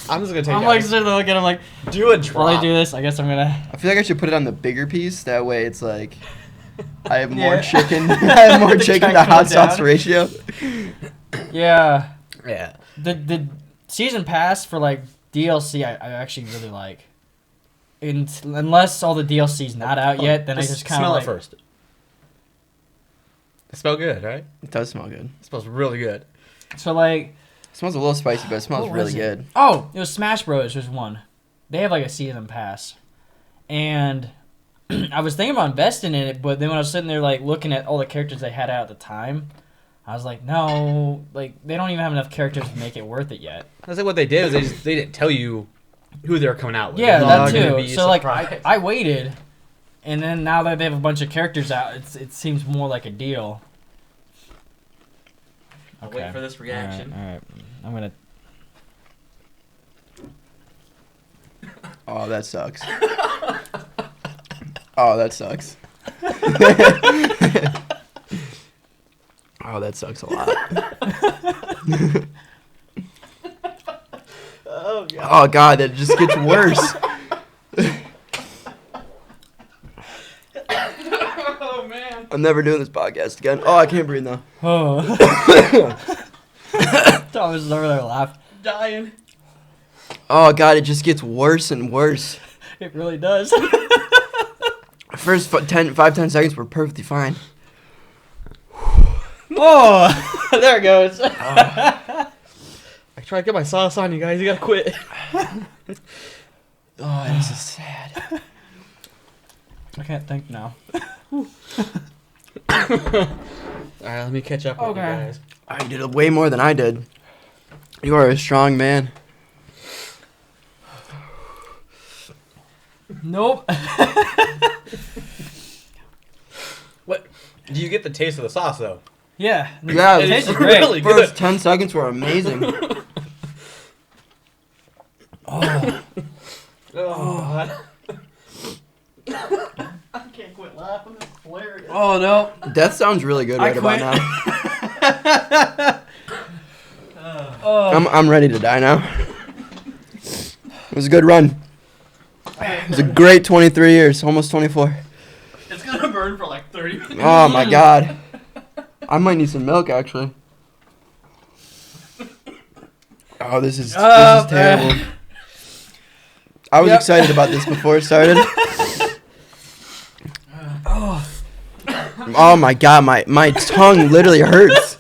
I'm just gonna take. I'm like sitting there looking at him like, do a drop. while I do this, I guess I'm gonna. I feel like I should put it on the bigger piece. That way, it's like I have more chicken. I have more chicken to hot sauce ratio. Yeah. Yeah. The season pass for like DLC, I actually really like. Unless all the DLC's not out yet, then I just kind of smell like, it first. It smells good, right? It does smell good. It smells really good. So like. It smells a little spicy, but it smells What really was it? good. Oh, it was Smash Bros. Was one. They have like a season pass, and I was thinking about investing in it, but then when I was sitting there like looking at all the characters they had out at the time, I was like, no, like they don't even have enough characters to make it worth it yet. That's like what they did. Is they didn't tell you who they were coming out with. Yeah, It's that all gonna too. be a So like surprise. I waited, and then now that they have a bunch of characters out, it seems more like a deal. I'll wait for this reaction. All right. I'm gonna. Oh, that sucks. Oh, that sucks. Oh, that sucks a lot. Oh god. Oh god, that just gets worse. Oh man. I'm never doing this podcast again. Oh, I can't breathe now. Oh. Thomas is over there laughing. Dying. Oh god, it just gets worse and worse. It really does. First 10 seconds were perfectly fine. Oh, there it goes. I tried to get my sauce on you guys. You gotta quit. Oh, this is sad. I can't think now. Alright, let me catch up with you Okay. guys. Oh, you did way more than I did. You are a strong man. Nope. What? Do you get the taste of the sauce though? Yeah. Yeah, it it's tastes great. really good. First 10 seconds were amazing. Oh. Oh god. I can't quit laughing. It's hilarious. Oh no. That sounds really good I right about quit. now. Oh. I'm ready to die now. It was a good run. It was a great 23 years, almost 24. It's gonna burn for like 30 minutes. Oh my god. I might need some milk actually. Oh, this is terrible. I was Yep. excited about this before it started. Oh my god, my tongue literally hurts.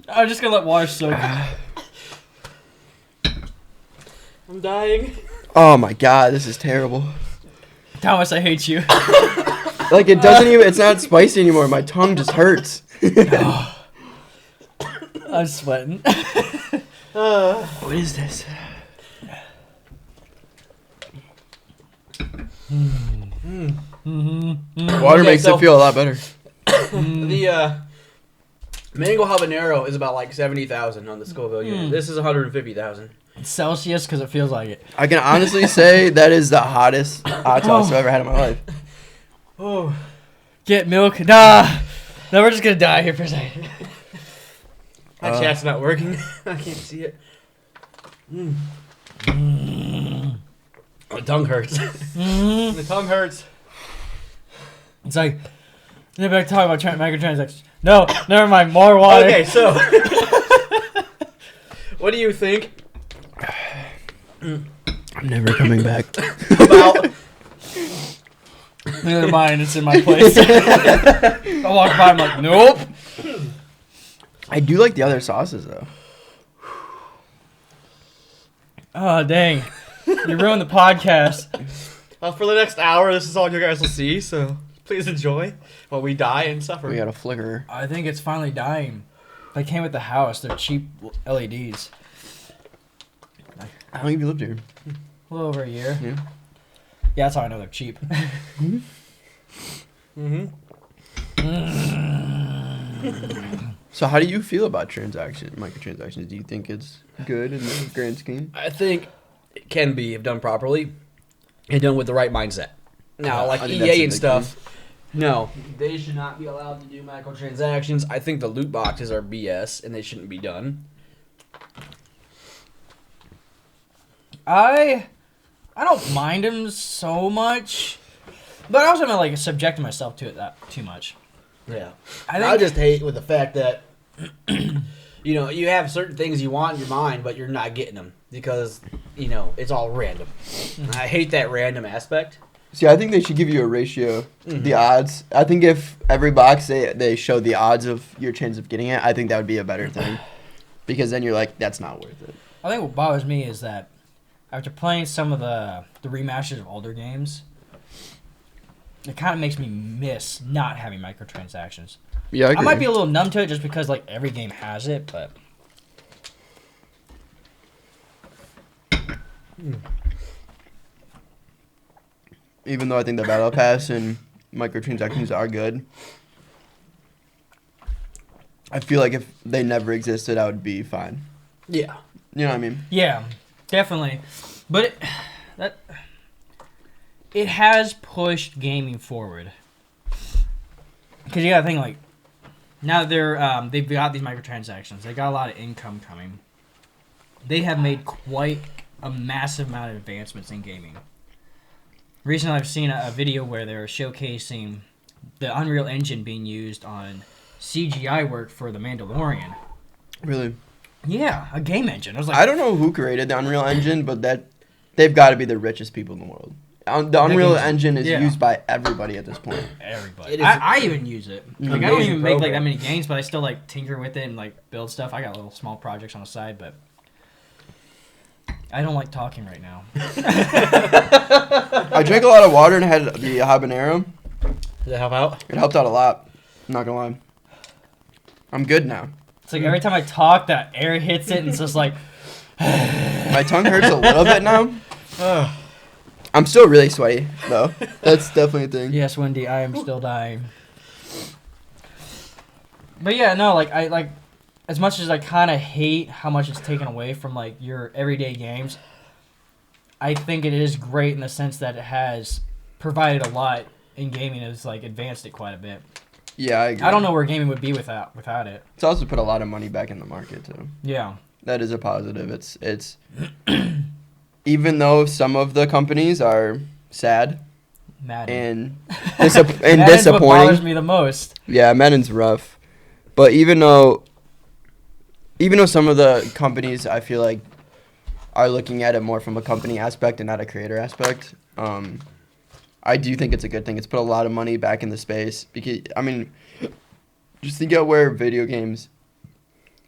I'm just gonna let water soak. I'm dying. Oh my god, this is terrible. Thomas, I hate you. Like it doesn't even, it's not spicy anymore. My tongue just hurts. I'm sweating. What is this? Water makes it feel a lot better. The mango habanero is about like 70,000 on the Scoville unit. This is 150,000. Celsius, because it feels like it. I can honestly say that is the hottest hot sauce I've ever had in my life. Oh. Get milk. Nah. No, we're just gonna die here for a second. My chat's not working. I can't see it. My tongue hurts. The tongue hurts. It's like, they're back talking about microtransactions. No, never mind. More water. Okay, so what do you think I'm never coming back. about Neither mind. It's in my place. I walk by. I'm like, nope. I do like the other sauces though. Oh dang. You ruined the podcast. For the next hour, this is all you guys will see, so please enjoy while we die and suffer. We got a flicker. I think it's finally dying. They came with the house. They're cheap LEDs. How long have you lived here? A little over a year. Yeah. Yeah, that's how I know they're cheap. So how do you feel about microtransactions? Do you think it's good in the grand scheme? I think it can be if done properly and done with the right mindset. Now, like I think that's EA the and big stuff, no, they should not be allowed to do microtransactions. I think the loot boxes are BS and they shouldn't be done. I don't mind them so much, but I also don't like subjecting myself to it that too much. Yeah. I just hate with the fact that, you have certain things you want in your mind, but you're not getting them because, it's all random. I hate that random aspect. See, I think they should give you a ratio, the odds. I think if every box they show the odds of your chance of getting it, I think that would be a better thing. Because then you're like, that's not worth it. I think what bothers me is that after playing some of the remasters of older games, it kind of makes me miss not having microtransactions. Yeah, I agree. I might be a little numb to it just because like every game has it, but Even though I think the Battle Pass and microtransactions are good, I feel like if they never existed, I would be fine. Yeah. You know what I mean? yeah, definitely. But it has pushed gaming forward. Because you gotta think like now they've got these microtransactions. They got a lot of income coming. They have made quite a massive amount of advancements in gaming. Recently, I've seen a video where they're showcasing the Unreal Engine being used on CGI work for The Mandalorian. Really? Yeah, a game engine. I was like, I don't know who created the Unreal Engine, but they've got to be the richest people in the world. The Unreal Engine is used by everybody at this point. everybody. I even use it. Like I don't amazing even make like program. that many games, but I still like tinker with it and like build stuff. I got little small projects on the side, but I don't like talking right now. I drank a lot of water and had the habanero. Did that help out? It helped out a lot. I'm not gonna lie. I'm good now. It's like every time I talk, that air hits it, and it's just like. My tongue hurts a little bit now. I'm still really sweaty, though. That's definitely a thing. Yes, Wendy, I am still dying. But yeah, no, like I like, as much as I kind of hate how much it's taken away from like your everyday games, I think it is great in the sense that it has provided a lot in gaming. It's like advanced it quite a bit. Yeah, I agree. I don't know where gaming would be without it. It's also put a lot of money back in the market, too. Yeah. That is a positive. It's even though some of the companies are sad Madden. and Madden's what disappointing. bothers me the most. Yeah, Madden's rough. But even though some of the companies I feel like are looking at it more from a company aspect and not a creator aspect, I do think it's a good thing. It's put a lot of money back in the space because I mean, just think about where video games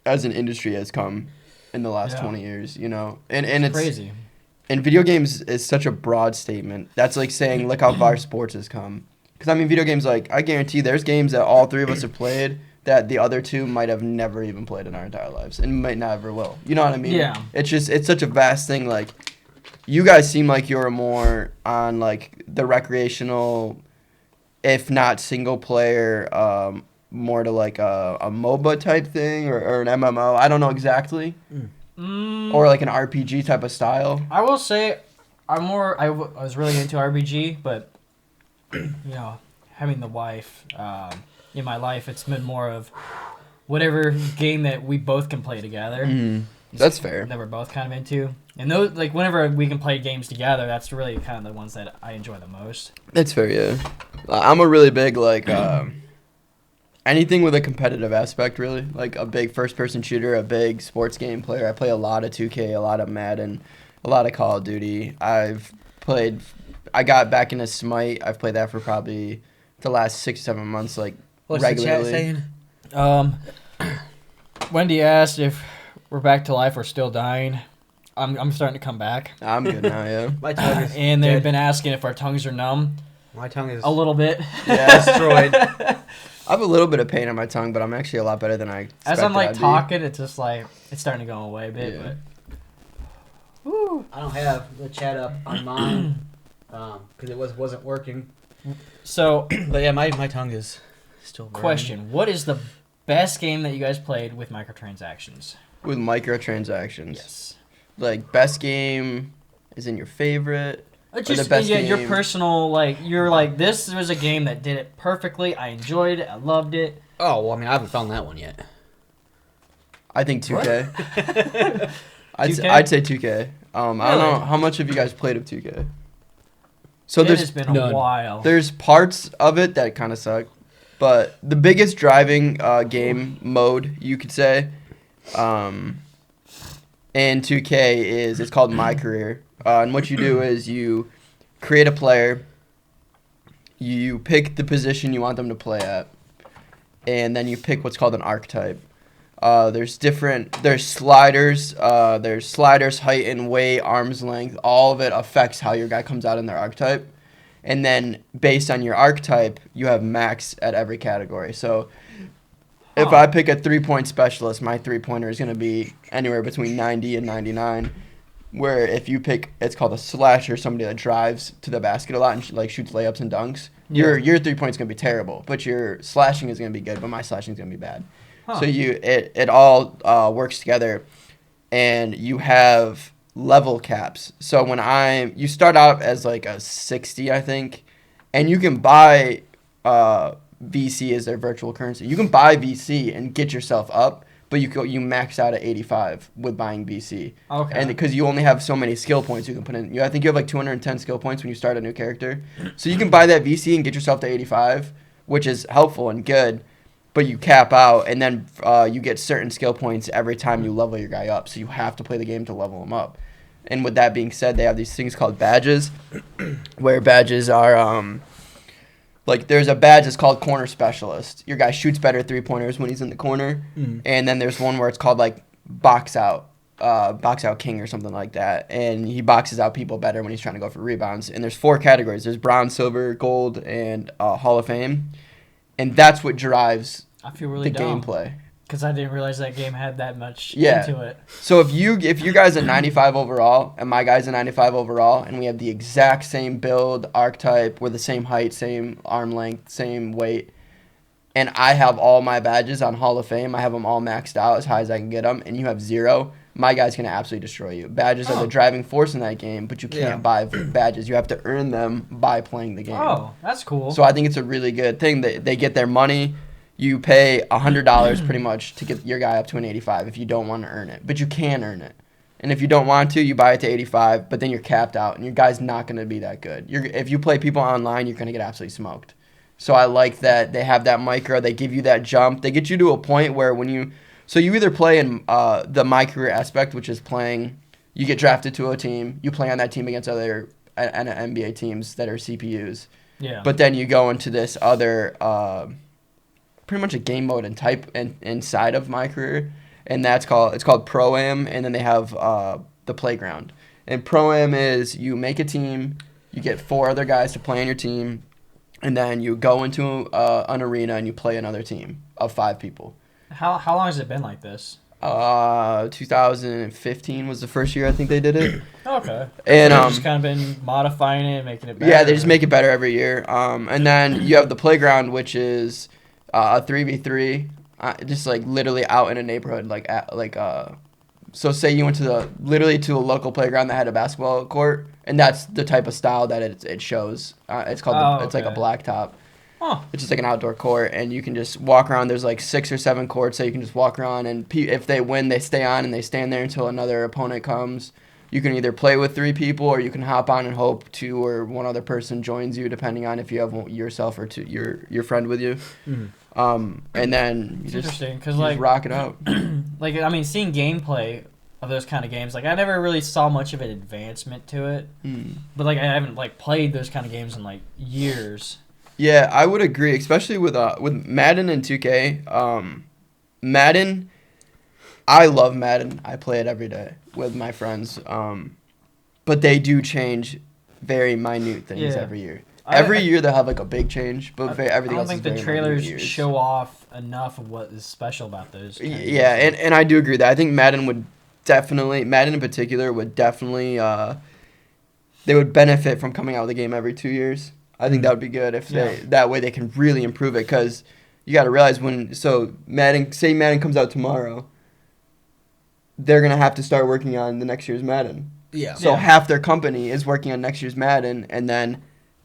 as an industry has come in the last 20 years, and it's crazy. And video games is such a broad statement. That's like saying, look how far sports has come. Because, I mean, video games, like, I guarantee there's games that all three of us have played that the other two might have never even played in our entire lives and might never will. You know what I mean? Yeah. It's such a vast thing. Like, you guys seem like you're more on, like, the recreational, if not single player, more to, like, a MOBA type thing or an MMO. I don't know exactly. Or like an RPG type of style. I will say, I was really into RPG, but having the wife in my life, it's been more of whatever game that we both can play together. That's fair. That we're both kind of into, and those like whenever we can play games together, that's really kind of the ones that I enjoy the most. That's fair, yeah. I'm a really big like anything with a competitive aspect, really. Like a big first-person shooter, a big sports game player. I play a lot of 2K, a lot of Madden, a lot of Call of Duty. I got back into Smite. I've played that for probably the last 6-7 months, like, What's regularly. the chat saying? Wendy asked if we're back to life or still dying. I'm starting to come back. I'm good now, yeah. My tongue is And they've dead. been asking if our tongues are numb. My tongue is A little bit. Yeah. destroyed. I have a little bit of pain on my tongue, but I'm actually a lot better than I expected. As I'm like I'd be. talking, it's just like it's starting to go away a bit. Yeah. But woo. I don't have the chat up on mine because it wasn't working. So, But yeah, my tongue is still burning. question: what is the best game that you guys played with microtransactions? With microtransactions. Yes. Like, best game is in your favorite. Just the best your game. personal, like, you're like, this was a game that did it perfectly. I enjoyed it. I loved it. Oh well, I mean, I haven't found that one yet. I think 2K. I'd 2K? I'd say 2K. I don't know Really? how much have you guys played of 2K. So It has there's been a none. while. there's parts of it that kind of suck, but the biggest driving game mode you could say, in 2K is it's called My Career. And what you do is you create a player, you pick the position you want them to play at, and then you pick what's called an archetype. There's sliders, height and weight, arm's length. All of it affects how your guy comes out in their archetype. And then based on your archetype, you have max at every category. So if Huh. I pick a 3-point specialist, my 3-pointer is going to be anywhere between 90 and 99. Where if you pick, it's called a slasher, somebody that drives to the basket a lot and like shoots layups and dunks. Your 3-point's going to be terrible, but your slashing is going to be good, but my slashing is going to be bad. Huh. So it all works together, and you have level caps. So you start out as like a 60, I think, and you can buy VC as their virtual currency. You can buy VC and get yourself up, but you max out at 85 with buying VC. Okay. And because you only have so many skill points you can put in. I think you have like 210 skill points when you start a new character. So you can buy that VC and get yourself to 85, which is helpful and good. But you cap out, and then you get certain skill points every time you level your guy up. So you have to play the game to level him up. And with that being said, they have these things called badges, where badges are like there's a badge that's called corner specialist. Your guy shoots better 3-pointers when he's in the corner. And then there's one where it's called like box out king or something like that. And he boxes out people better when he's trying to go for rebounds. And there's 4 categories. There's bronze, silver, gold, and Hall of Fame. And that's what drives I feel really the dumb gameplay. because I didn't realize that game had that much Yeah. into it. So if you guys are 95 overall and my guy's a 95 overall and we have the exact same build, archetype, we're the same height, same arm length, same weight, and I have all my badges on Hall of Fame, I have them all maxed out as high as I can get them, and you have 0, my guy's going to absolutely destroy you. Badges are the driving force in that game, but you can't buy badges. You have to earn them by playing the game. Oh, that's cool. So I think it's a really good thing. They get their money. You pay $100 pretty much to get your guy up to an 85 if you don't want to earn it. But you can earn it. And if you don't want to, you buy it to 85, but then you're capped out, and your guy's not going to be that good. If you play people online, you're going to get absolutely smoked. So I like that they have that micro. They give you that jump. They get you to a point where when you... So you either play in the My Career aspect, which is playing... You get drafted to a team. You play on that team against other NBA teams that are CPUs. yeah. But then you go into this other... pretty much a game mode and type inside of My Career, and it's called Pro-Am, and then they have the playground. And Pro-Am is you make a team, you get 4 other guys to play on your team, and then you go into an arena and you play another team of 5 people. How long has it been like this? 2015 was the first year I think they did it. Okay. And They've just kind of been modifying it, making it better. yeah, they just make it better every year. And then you have the playground, which is a 3v3, just like literally out in a neighborhood, so say you went to a local playground that had a basketball court, and that's the type of style that it shows. It's called it's like a blacktop. Huh. It's just like an outdoor court, and you can just walk around. There's like 6 or 7 courts, so you can just walk around, and if they win, they stay on and they stand there until another opponent comes. You can either play with 3 people, or you can hop on and hope 2 or 1 other person joins you, depending on if you have yourself or your friend with you. And then you It's just, interesting because you just like rock it out. like I mean, seeing gameplay of those kind of games, like I never really saw much of an advancement to it. But like I haven't like played those kind of games in like years. Yeah, I would agree, especially with Madden and 2K. Madden, I love Madden. I play it every day. with my friends, but they do change very minute things Yeah. every year. Every year they'll have like a big change, but everything I else don't is think very the trailers minute. show off enough of what is special about those. Yeah, and I do agree that I think Madden in particular would definitely they would benefit from coming out with a game every 2 years. I think that would be good if that way they can really improve it, because you got to realize Madden comes out tomorrow, they're gonna have to start working on the next year's Madden. Yeah. So half their company is working on next year's Madden, and then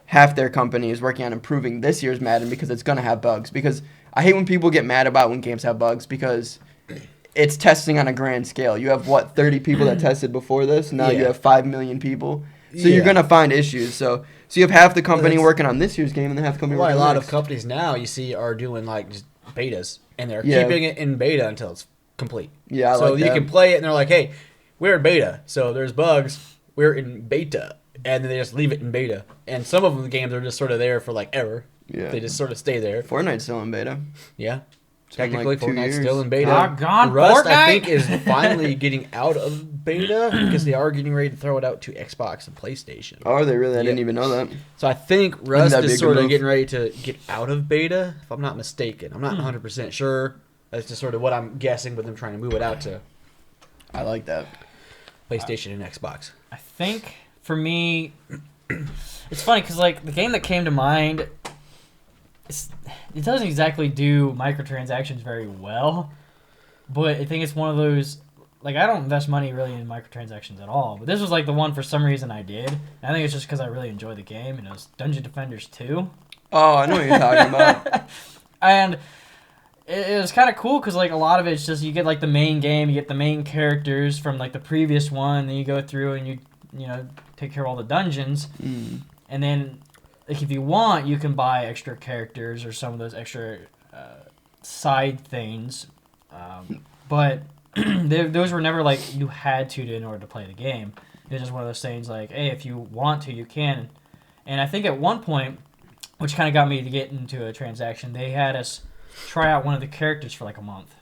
half their company is working on improving this year's Madden because it's gonna have bugs. Because I hate when people get mad about when games have bugs, because it's testing on a grand scale. You have 30 people that tested before this. Now you Yeah. have 5 million people. So you're gonna find issues. So you have half the company working on this year's game, and then half the company Why working a on lot next. of companies now you see are doing like just betas, and they're Yeah. keeping it in beta until it's complete. Yeah, I so like you that. can play it, and they're like, "Hey, we're in beta, so there's bugs. We're in beta," and then they just leave it in beta. And some of them, the games are just sort of there for like ever. Yeah. They just sort of stay there. Fortnite's still in beta. Yeah. It's been, Technically, like, 2 Fortnite's years. still in beta. Doggone Rust, Fortnite! I think, is finally getting out of beta because they are getting ready to throw it out to Xbox and PlayStation. Oh, are they really? I didn't Yeah. even know that. So I think Rust that'd be a is good sort of move. getting ready to get out of beta, if I'm not mistaken. I'm not 100% sure. That's just sort of what I'm guessing with them trying to move it out to I like that. PlayStation and Xbox. I think for me, it's funny because like the game that came to mind, it doesn't exactly do microtransactions very well, but I think it's one of those. Like, I don't invest money really in microtransactions at all, but this was like the one for some reason I did. And I think it's just because I really enjoy the game, and it was Dungeon Defenders 2. Oh, I know what you're talking about. And it was kind of cool because like a lot of it's just you get like the main game, you get the main characters from like the previous one, then you go through and you take care of all the dungeons, and then like if you want, you can buy extra characters or some of those extra side things, but those were never like you had to in order to play the game. It was just one of those things like, hey, if you want to, you can. And I think at one point, which kind of got me to get into a transaction, they had us try out one of the characters for like a month.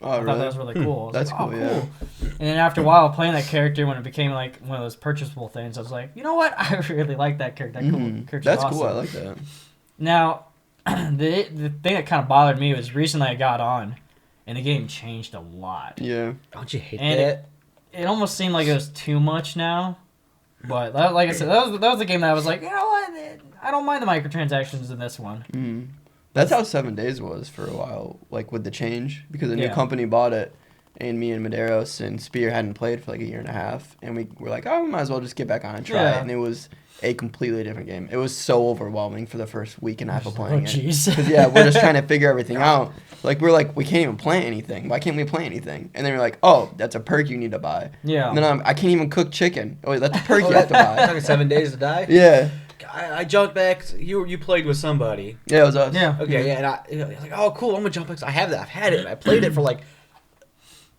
Oh, I really? thought that was really cool. I was That's like, cool, oh, yeah. cool. And then after a while playing that character, when it became like one of those purchasable things, I was like, you know what? I really like that character. That character's That's awesome. cool. I like that. Now, the thing that kind of bothered me was recently I got on, and the game changed a lot. Yeah. Don't you hate And that? It almost seemed like it was too much now. But like I said, that was the game that I was like, you know what? I don't mind the microtransactions in this one. That's how 7 Days was for a while, like with the change, because a new Yeah. company bought it, and me and Medeiros and Spear hadn't played for like a year and a half, and we were like, oh, we might as well just get back on and try Yeah. it, and it was a completely different game. It was so overwhelming for the first week and a half of playing it. jeez. 'Cause, yeah, we're just trying to figure everything out. Like, we're like, we can't even plant anything. Why can't we plant anything? And then we're like, oh, that's a perk you need to buy. Yeah. And then I can't even cook chicken. Oh, wait, that's a perk you have to buy. Talking 7 days to die? Yeah. I jumped back. You played with somebody. Yeah, it was us. Yeah. Okay, yeah, and I was like, oh, cool, I'm gonna jump back. I have that. I've had it. I played it for like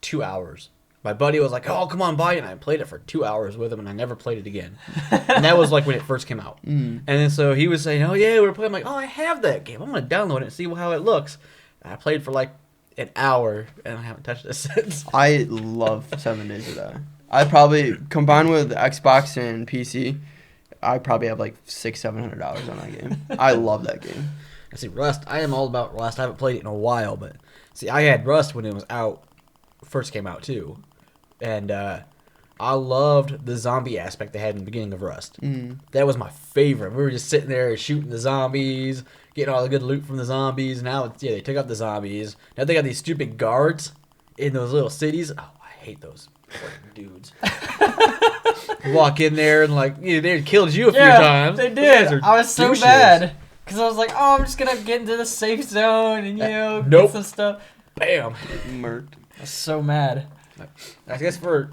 2 hours. My buddy was like, oh, come on, buy it. And I played it for 2 hours with him, and I never played it again. And that was like when it first came out. And then so he was saying, oh, yeah, we were playing. I'm like, oh, I have that game. I'm going to download it and see how it looks. And I played for like an hour, and I haven't touched it since. I love 7 Days to Die. I probably, combined with Xbox and PC, I probably have like $600-700 on that game. I love that game. I see, Rust. I am all about Rust. I haven't played it in a while, but see, I had Rust when it was out, first came out too. And I loved the zombie aspect they had in the beginning of Rust. That was my favorite. We were just sitting there shooting the zombies, getting all the good loot from the zombies. Now, they took out the zombies. Now they got these stupid guards in those little cities. Oh, I hate those fucking dudes. Walk in there and like, they killed you a few times. They Those guys did. are I was so douches. bad. Because I was like, oh, I'm just going to get into the safe zone and, Nope. get some stuff. Bam. Murked. I was so mad. I guess for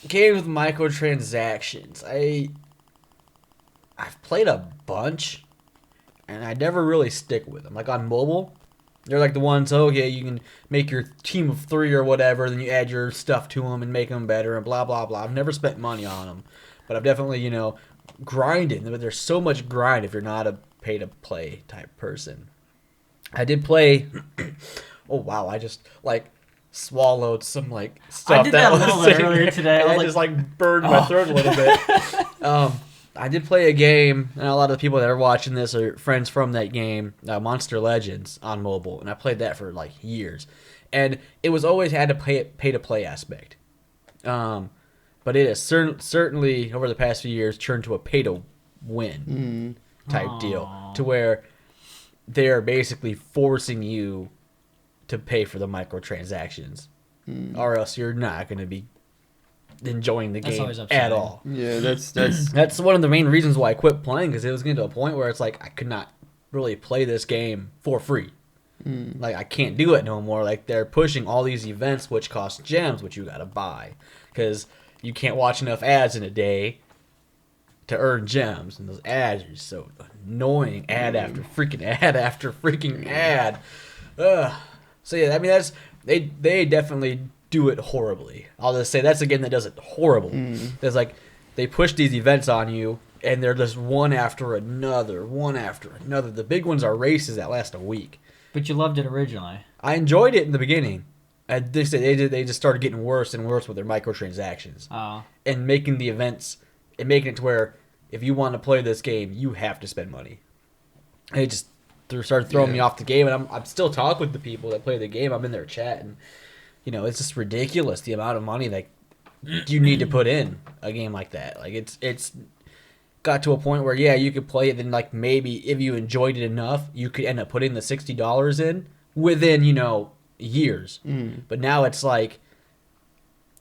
games with microtransactions, I've played a bunch, and I never really stick with them. Like on mobile, they're like the ones, okay, you can make your team of 3 or whatever, then you add your stuff to them and make them better and blah, blah, blah. I've never spent money on them, but I've definitely, grinded. But there's so much grind if you're not a pay-to-play type person. I did play, oh wow, I just, like, swallowed some like stuff did that a was little bit sitting earlier there, today. I and was I like, just like burned my throat a little bit. I did play a game, and a lot of the people that are watching this are friends from that game, Monster Legends on mobile, and I played that for like years, and it was always had a pay to play aspect, but it has certainly over the past few years turned to a pay to win type deal, to where they're basically forcing you to pay for the microtransactions, or else you're not going to be enjoying the That's game always at upsetting. all. Yeah, that's That's one of the main reasons why I quit playing, because it was getting to a point where it's like I could not really play this game for free. Like I can't do it no more. Like they're pushing all these events which cost gems, which you gotta buy, because you can't watch enough ads in a day to earn gems, and those ads are so annoying. Ad after freaking ad after freaking ad. Ugh. So yeah, I mean they definitely do it horribly. I'll just say that's a game that does it horrible. There's like they push these events on you, and they're just one after another, one after another. The big ones are races that last a week. But you loved it originally. I enjoyed it in the beginning. They just started getting worse and worse with their microtransactions and making the events and making it to where if you want to play this game, you have to spend money. And it just started throwing me off the game, and I'm still talking with the people that play the game. I'm in their chat, and it's just ridiculous the amount of money that you need to put in a game like that. Like it's got to a point where you could play it, then like maybe if you enjoyed it enough, you could end up putting the $60 in within years. But now it's like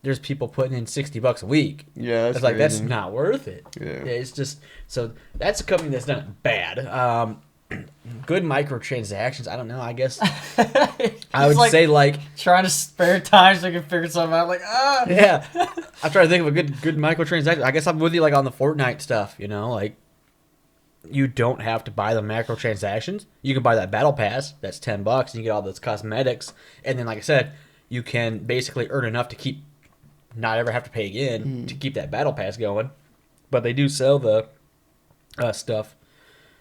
there's people putting in $60 a week. Yeah, it's like that's not worth it. Yeah, it's just so that's a company that's done it bad. Good microtransactions. I don't know. I guess I would say like trying to spare time so I can figure something out. Yeah, I'm trying to think of a good microtransaction. I guess I'm with you like on the Fortnite stuff. Like you don't have to buy the microtransactions. You can buy that battle pass. That's $10, and you get all those cosmetics. And then, like I said, you can basically earn enough to not ever have to pay again to keep that battle pass going. But they do sell the stuff.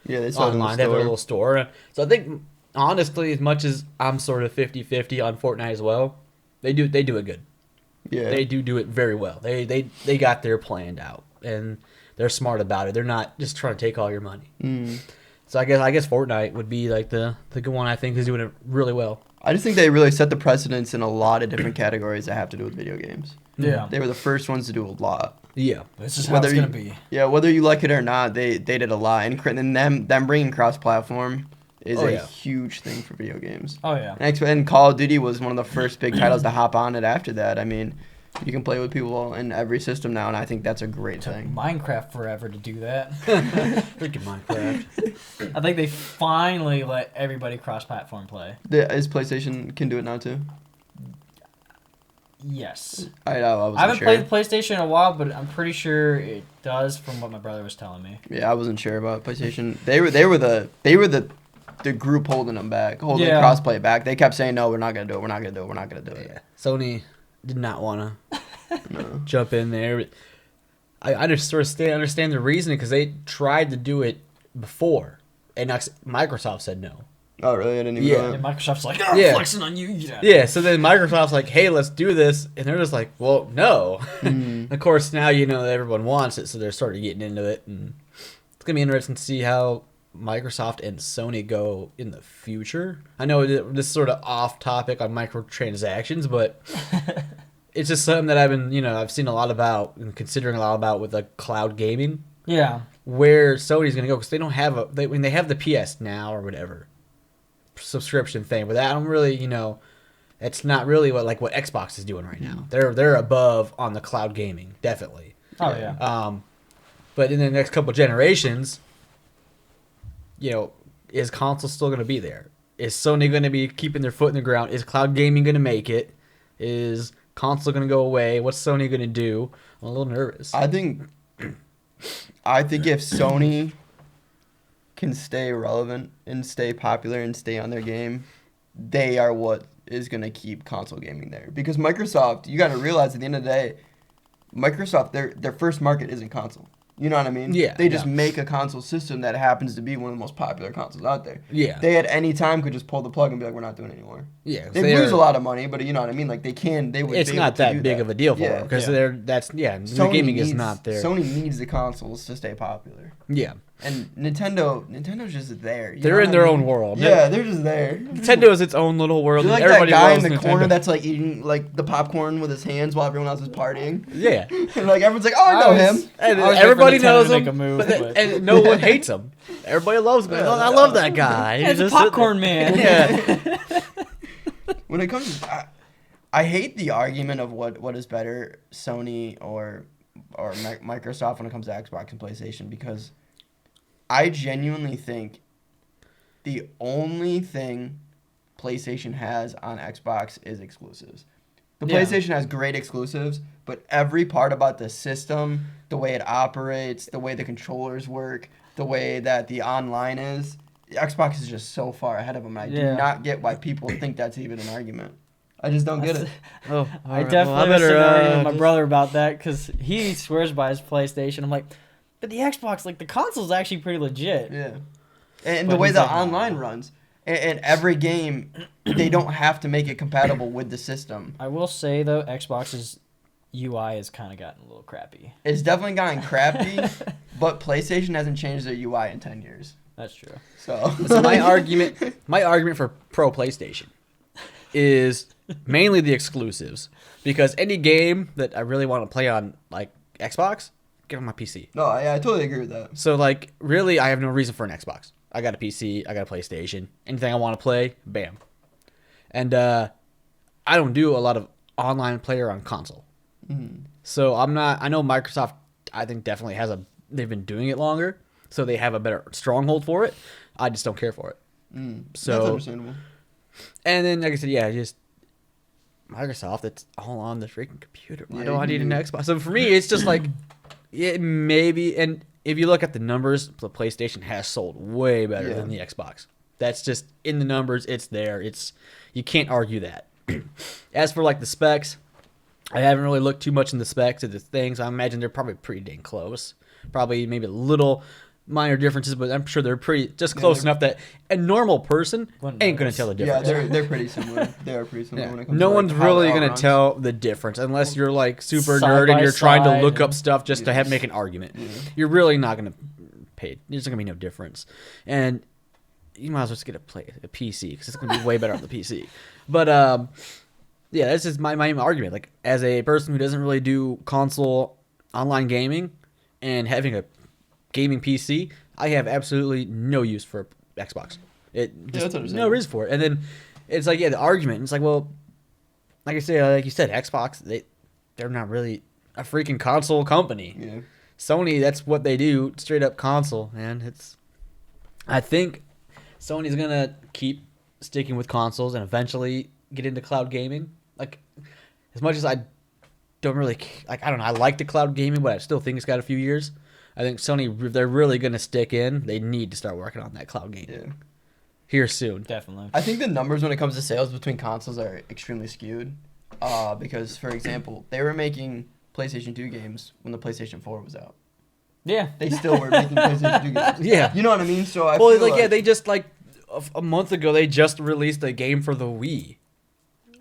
Yeah, they sell online. They have a little store. So I think, honestly, as much as I'm sort of 50-50 on Fortnite as well, they do it good. Yeah. They do it very well. They got their planned out, and they're smart about it. They're not just trying to take all your money. So I guess Fortnite would be like the good one. I think is doing it really well. I just think they really set the precedence in a lot of different categories that have to do with video games. Yeah. They were the first ones to do a lot. Yeah. This is how it's going to be. Yeah, whether you like it or not, they did a lot. And them bringing cross-platform is a huge thing for video games. Oh, yeah. And Call of Duty was one of the first big titles to hop on it after that. I mean, you can play with people in every system now, and I think that's a great thing. Minecraft forever to do that. Freaking Minecraft. I think they finally let everybody cross-platform play. Is PlayStation can do it now, too? Yes. I haven't played PlayStation in a while, but I'm pretty sure it does from what my brother was telling me. Yeah, I wasn't sure about PlayStation. They were the group holding them back, holding crossplay back. They kept saying, "No, we're not gonna do it. We're not gonna do it. We're not gonna do it." Yeah. Sony did not want to jump in there. I just sort of understand the reasoning, because they tried to do it before, and Microsoft said no. Oh, really? I didn't even know that. And Microsoft's like, I'm flexing on you. Yeah, so then Microsoft's like, hey, let's do this. And they're just like, well, no. Of course, now everyone wants it, so they're sort of getting into it. And it's going to be interesting to see how Microsoft and Sony go in the future. I know this is sort of off topic on microtransactions, but it's just something that I've seen a lot about and considering a lot about with like cloud gaming. Yeah. Where Sony's going to go, because they don't have they have the PS Now or whatever subscription thing, but I don't really, it's not really what Xbox is doing right now. They're above on the cloud gaming, definitely. Oh yeah. But in the next couple generations, is console still going to be there? Is Sony going to be keeping their foot in the ground? Is cloud gaming going to make it? Is console going to go away? What's Sony going to do? I'm a little nervous. I think if Sony can stay relevant and stay popular and stay on their game, they are what is going to keep console gaming there. Because Microsoft, you got to realize at the end of the day, Microsoft, their first market isn't console. You know what I mean? Yeah, They just yeah. make a console system that happens to be one of the most popular consoles out there. Yeah. They at any time could just pull the plug and be like, we're not doing it anymore. Yeah. They lose a lot of money, but you know what I mean? Like, they would It's be not able to do that big of a deal for them because the gaming is not there. Sony needs the consoles to stay popular. Yeah. And Nintendo's just there. You They're know in what their I own mean? world. Yeah, they're just there. Nintendo is its own little world. You're like Everybody that guy loves in the Nintendo. corner that's like eating like the popcorn with his hands while everyone else is partying. Yeah. And like everyone's like, oh, I know him. And I was everybody waiting for Nintendo knows to him, make a move, but but- and no one hates him. Everybody loves him. I love that guy. Yeah, it's a He's just popcorn sitting man. there. Yeah. When it comes to, I hate the argument of what is better, Sony or Microsoft when it comes to Xbox and PlayStation, because I genuinely think the only thing PlayStation has on Xbox is exclusives. The Yeah. PlayStation has great exclusives, but every part about the system, the way it operates, the way the controllers work, the way that the online is, Xbox is just so far ahead of them. I Yeah. do not get why people think that's even an argument. I just don't get it. Oh, I definitely was sitting arguing with my brother about that because he swears by his PlayStation. I'm like, but the Xbox, like the console's actually pretty legit. Yeah. And But the way he's the like, online "Nah." runs. And every game, they don't have to make it compatible with the system. I will say though, Xbox's UI has kind of gotten a little crappy. It's definitely gotten crappy, but PlayStation hasn't changed their UI in 10 years. That's true. So, So my argument for pro PlayStation is mainly the exclusives, because any game that I really want to play on like Xbox, get on my PC. no, I totally agree with that. So like really, I have no reason for an Xbox. I got a PC, I got a PlayStation. Anything I want to play, bam. And I don't do a lot of online player on console. Mm. So I'm not. I know Microsoft, I think definitely they've been doing it longer, so they have a better stronghold for it. I just don't care for it. So That's understandable. And then, like I said, yeah, just Microsoft. It's all on the freaking computer. Why Yeah, do I you need an do. Xbox? So for me, it's just like, yeah, maybe. And if you look at the numbers, the PlayStation has sold way better Yeah. than the Xbox. That's just in the numbers. It's there. You can't argue that. As for like the specs, I haven't really looked too much in the specs of the things. I imagine they're probably pretty dang close. Probably maybe a little minor differences, but I'm sure they're pretty just close enough that a normal person Wouldn't ain't gonna notice. tell the Yeah, difference. they're pretty similar. They are pretty similar Yeah. when it comes No to one's like, how really it all gonna runs. tell the difference unless you're like super Side nerd and by you're trying to side look up and- stuff just to Yes. make an argument. Yeah. You're really not gonna pay. There's not gonna be no difference, and you might as well just get a PC because it's gonna be way better on the PC. But yeah, that's just my main argument. Like as a person who doesn't really do console online gaming and having a gaming PC, I have absolutely no use for Xbox. It that's just no understandable. reason for it. And then it's like, yeah, the argument. It's like, well, like I say, like you said, Xbox, they're not really a freaking console company. Yeah. Sony, that's what they do, straight up console, man. I think Sony's gonna keep sticking with consoles and eventually get into cloud gaming. Like, as much as I don't really, like, I don't know, I like the cloud gaming, but I still think it's got a few years. I think Sony, if they're really gonna stick in, they need to start working on that cloud gaming Yeah. here soon. Definitely. I think the numbers when it comes to sales between consoles are extremely skewed. Because, for example, they were making PlayStation 2 games when the PlayStation 4 was out. Yeah. They still were making PlayStation 2 games. Yeah. You know what I mean? So I Well, feel like, yeah, they just like a month ago they just released a game for the Wii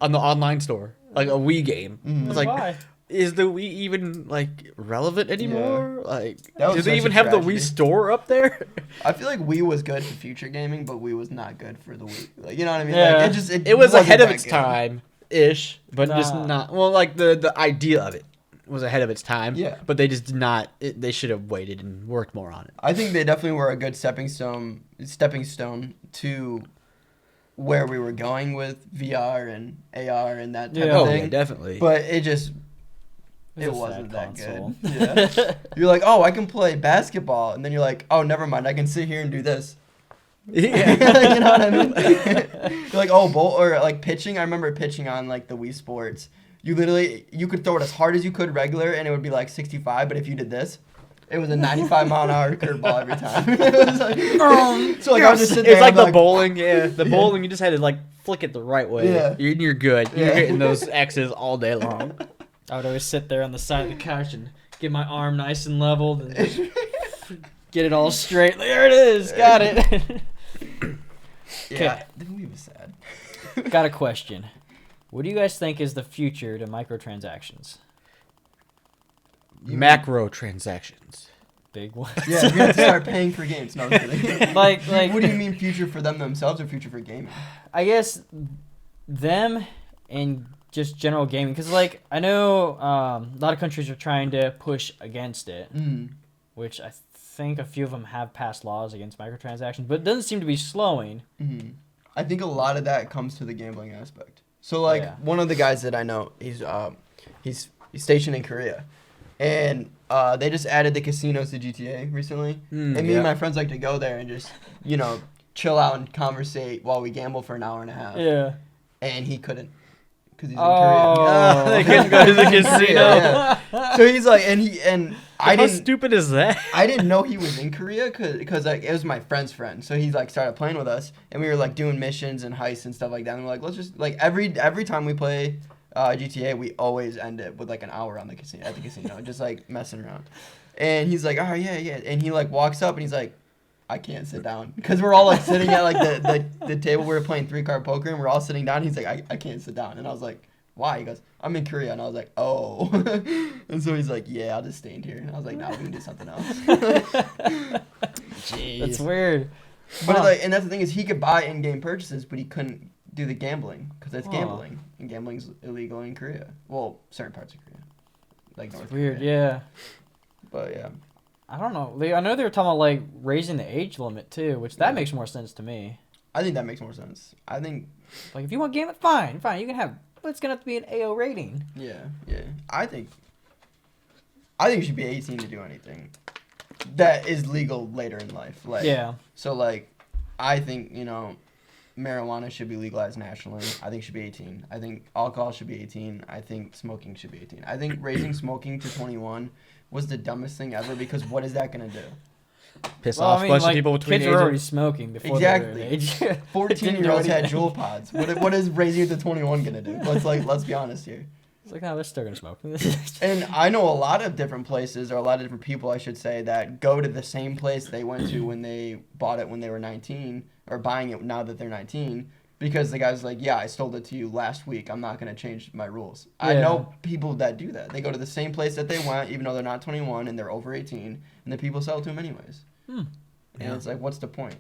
on the online store, like a Wii game. Mhm. It's like, Why? is the Wii even like relevant anymore? Like, That was do they such even a have the tragedy. Wii store up there? I feel like Wii was good for future gaming, but Wii was not good for the Wii. Like, you know what I mean? Yeah. Like, It was wasn't ahead of that its good. time ish, but just Nah. not. Well, like the idea of it was ahead of its time. Yeah. But they just did not. They should have waited and worked more on it. I think they definitely were a good stepping stone to where we were going with VR and AR and that type Yeah. of Oh thing. yeah, definitely. But it just It's it a wasn't sad that console. good. Yeah. You're like, oh, I can play basketball, and then you're like, oh, never mind, I can sit here and do this. yeah. You know what I mean? You're like, oh, or like pitching. I remember pitching on like the Wii Sports. You could throw it as hard as you could regular, and it would be like 65. But if you did this, it was a 95-mile-an-hour curveball every time. It was like, so like I was just sitting there. It's like and the bowling. Yeah, the Yeah. bowling. You just had to like flick it the right way. Yeah. You're good. You're Yeah. hitting those X's all day long. I would always sit there on the side of the couch and Get my arm nice and leveled and get it all straight. There it is. Got it. Yeah, the movie was sad. Got a question. What do you guys think is the future to microtransactions? Macrotransactions. Big one. Yeah, we have to start paying for games. No, I'm kidding. like, What do you mean future for them themselves or future for gaming? I guess them and just general gaming. Because, like, I know a lot of countries are trying to push against it, which I think a few of them have passed laws against microtransactions, but it doesn't seem to be slowing. I think a lot of that comes to the gambling aspect. So, like, one of the guys that I know, he's stationed in Korea. And they just added the casinos to GTA recently. And me and my friends like to go there and just, chill out and conversate while we gamble for an hour and a half. Yeah. And he couldn't. Because he's in Oh, They couldn't go to the casino. Yeah. So he's like, How stupid is that? I didn't know he was in Korea because like it was my friend's friend. So he like started playing with us, and we were like doing missions and heists and stuff like that. And we're like, let's just like every time we play GTA, we always end it with like an hour on the casino, just like messing around. And he's like, oh yeah, and he like walks up and he's like, I can't sit down because we're all like sitting at like the table we were playing 3-card poker and we're all sitting down. He's like, I can't sit down, and I was like, why? He goes, I'm in Korea, and I was like, oh. And so he's like, yeah, I'll just stand here. And I was like, nah, we can do something else. Jeez. That's weird. But like, and that's the thing is, he could buy in-game purchases, but he couldn't do the gambling because that's gambling, and gambling's illegal in Korea. Well, certain parts of Korea, like North Korea. Weird, yeah. But yeah, I don't know. I know they were talking about like raising the age limit too, which that makes more sense to me. I think that makes more sense. I think, like, if you want gambling, fine, you can have. But it's gonna have to be an AO rating. Yeah. I think you should be 18 to do anything that is legal later in life. Like, yeah. So like, I think marijuana should be legalized nationally. I think it should be 18. I think alcohol should be 18. I think smoking should be 18. I think raising smoking to 21 was the dumbest thing ever because what is that gonna do? Piss off a bunch of people between kids were already smoking before they were age. 14-year-olds had Juul pods. What is raising it to 21 gonna do? Let's be honest here. It's like, no, they're still gonna smoke. And I know a lot of different places, or a lot of different people, I should say, that go to the same place they went to when they bought it when they were 19, or buying it now that they're 19, because the guy's like, yeah, I sold it to you last week. I'm not gonna change my rules. Yeah. I know people that do that. They go to the same place that they went, even though they're not 21 and they're over 18, and the people sell it to them anyways. And it's like, what's the point?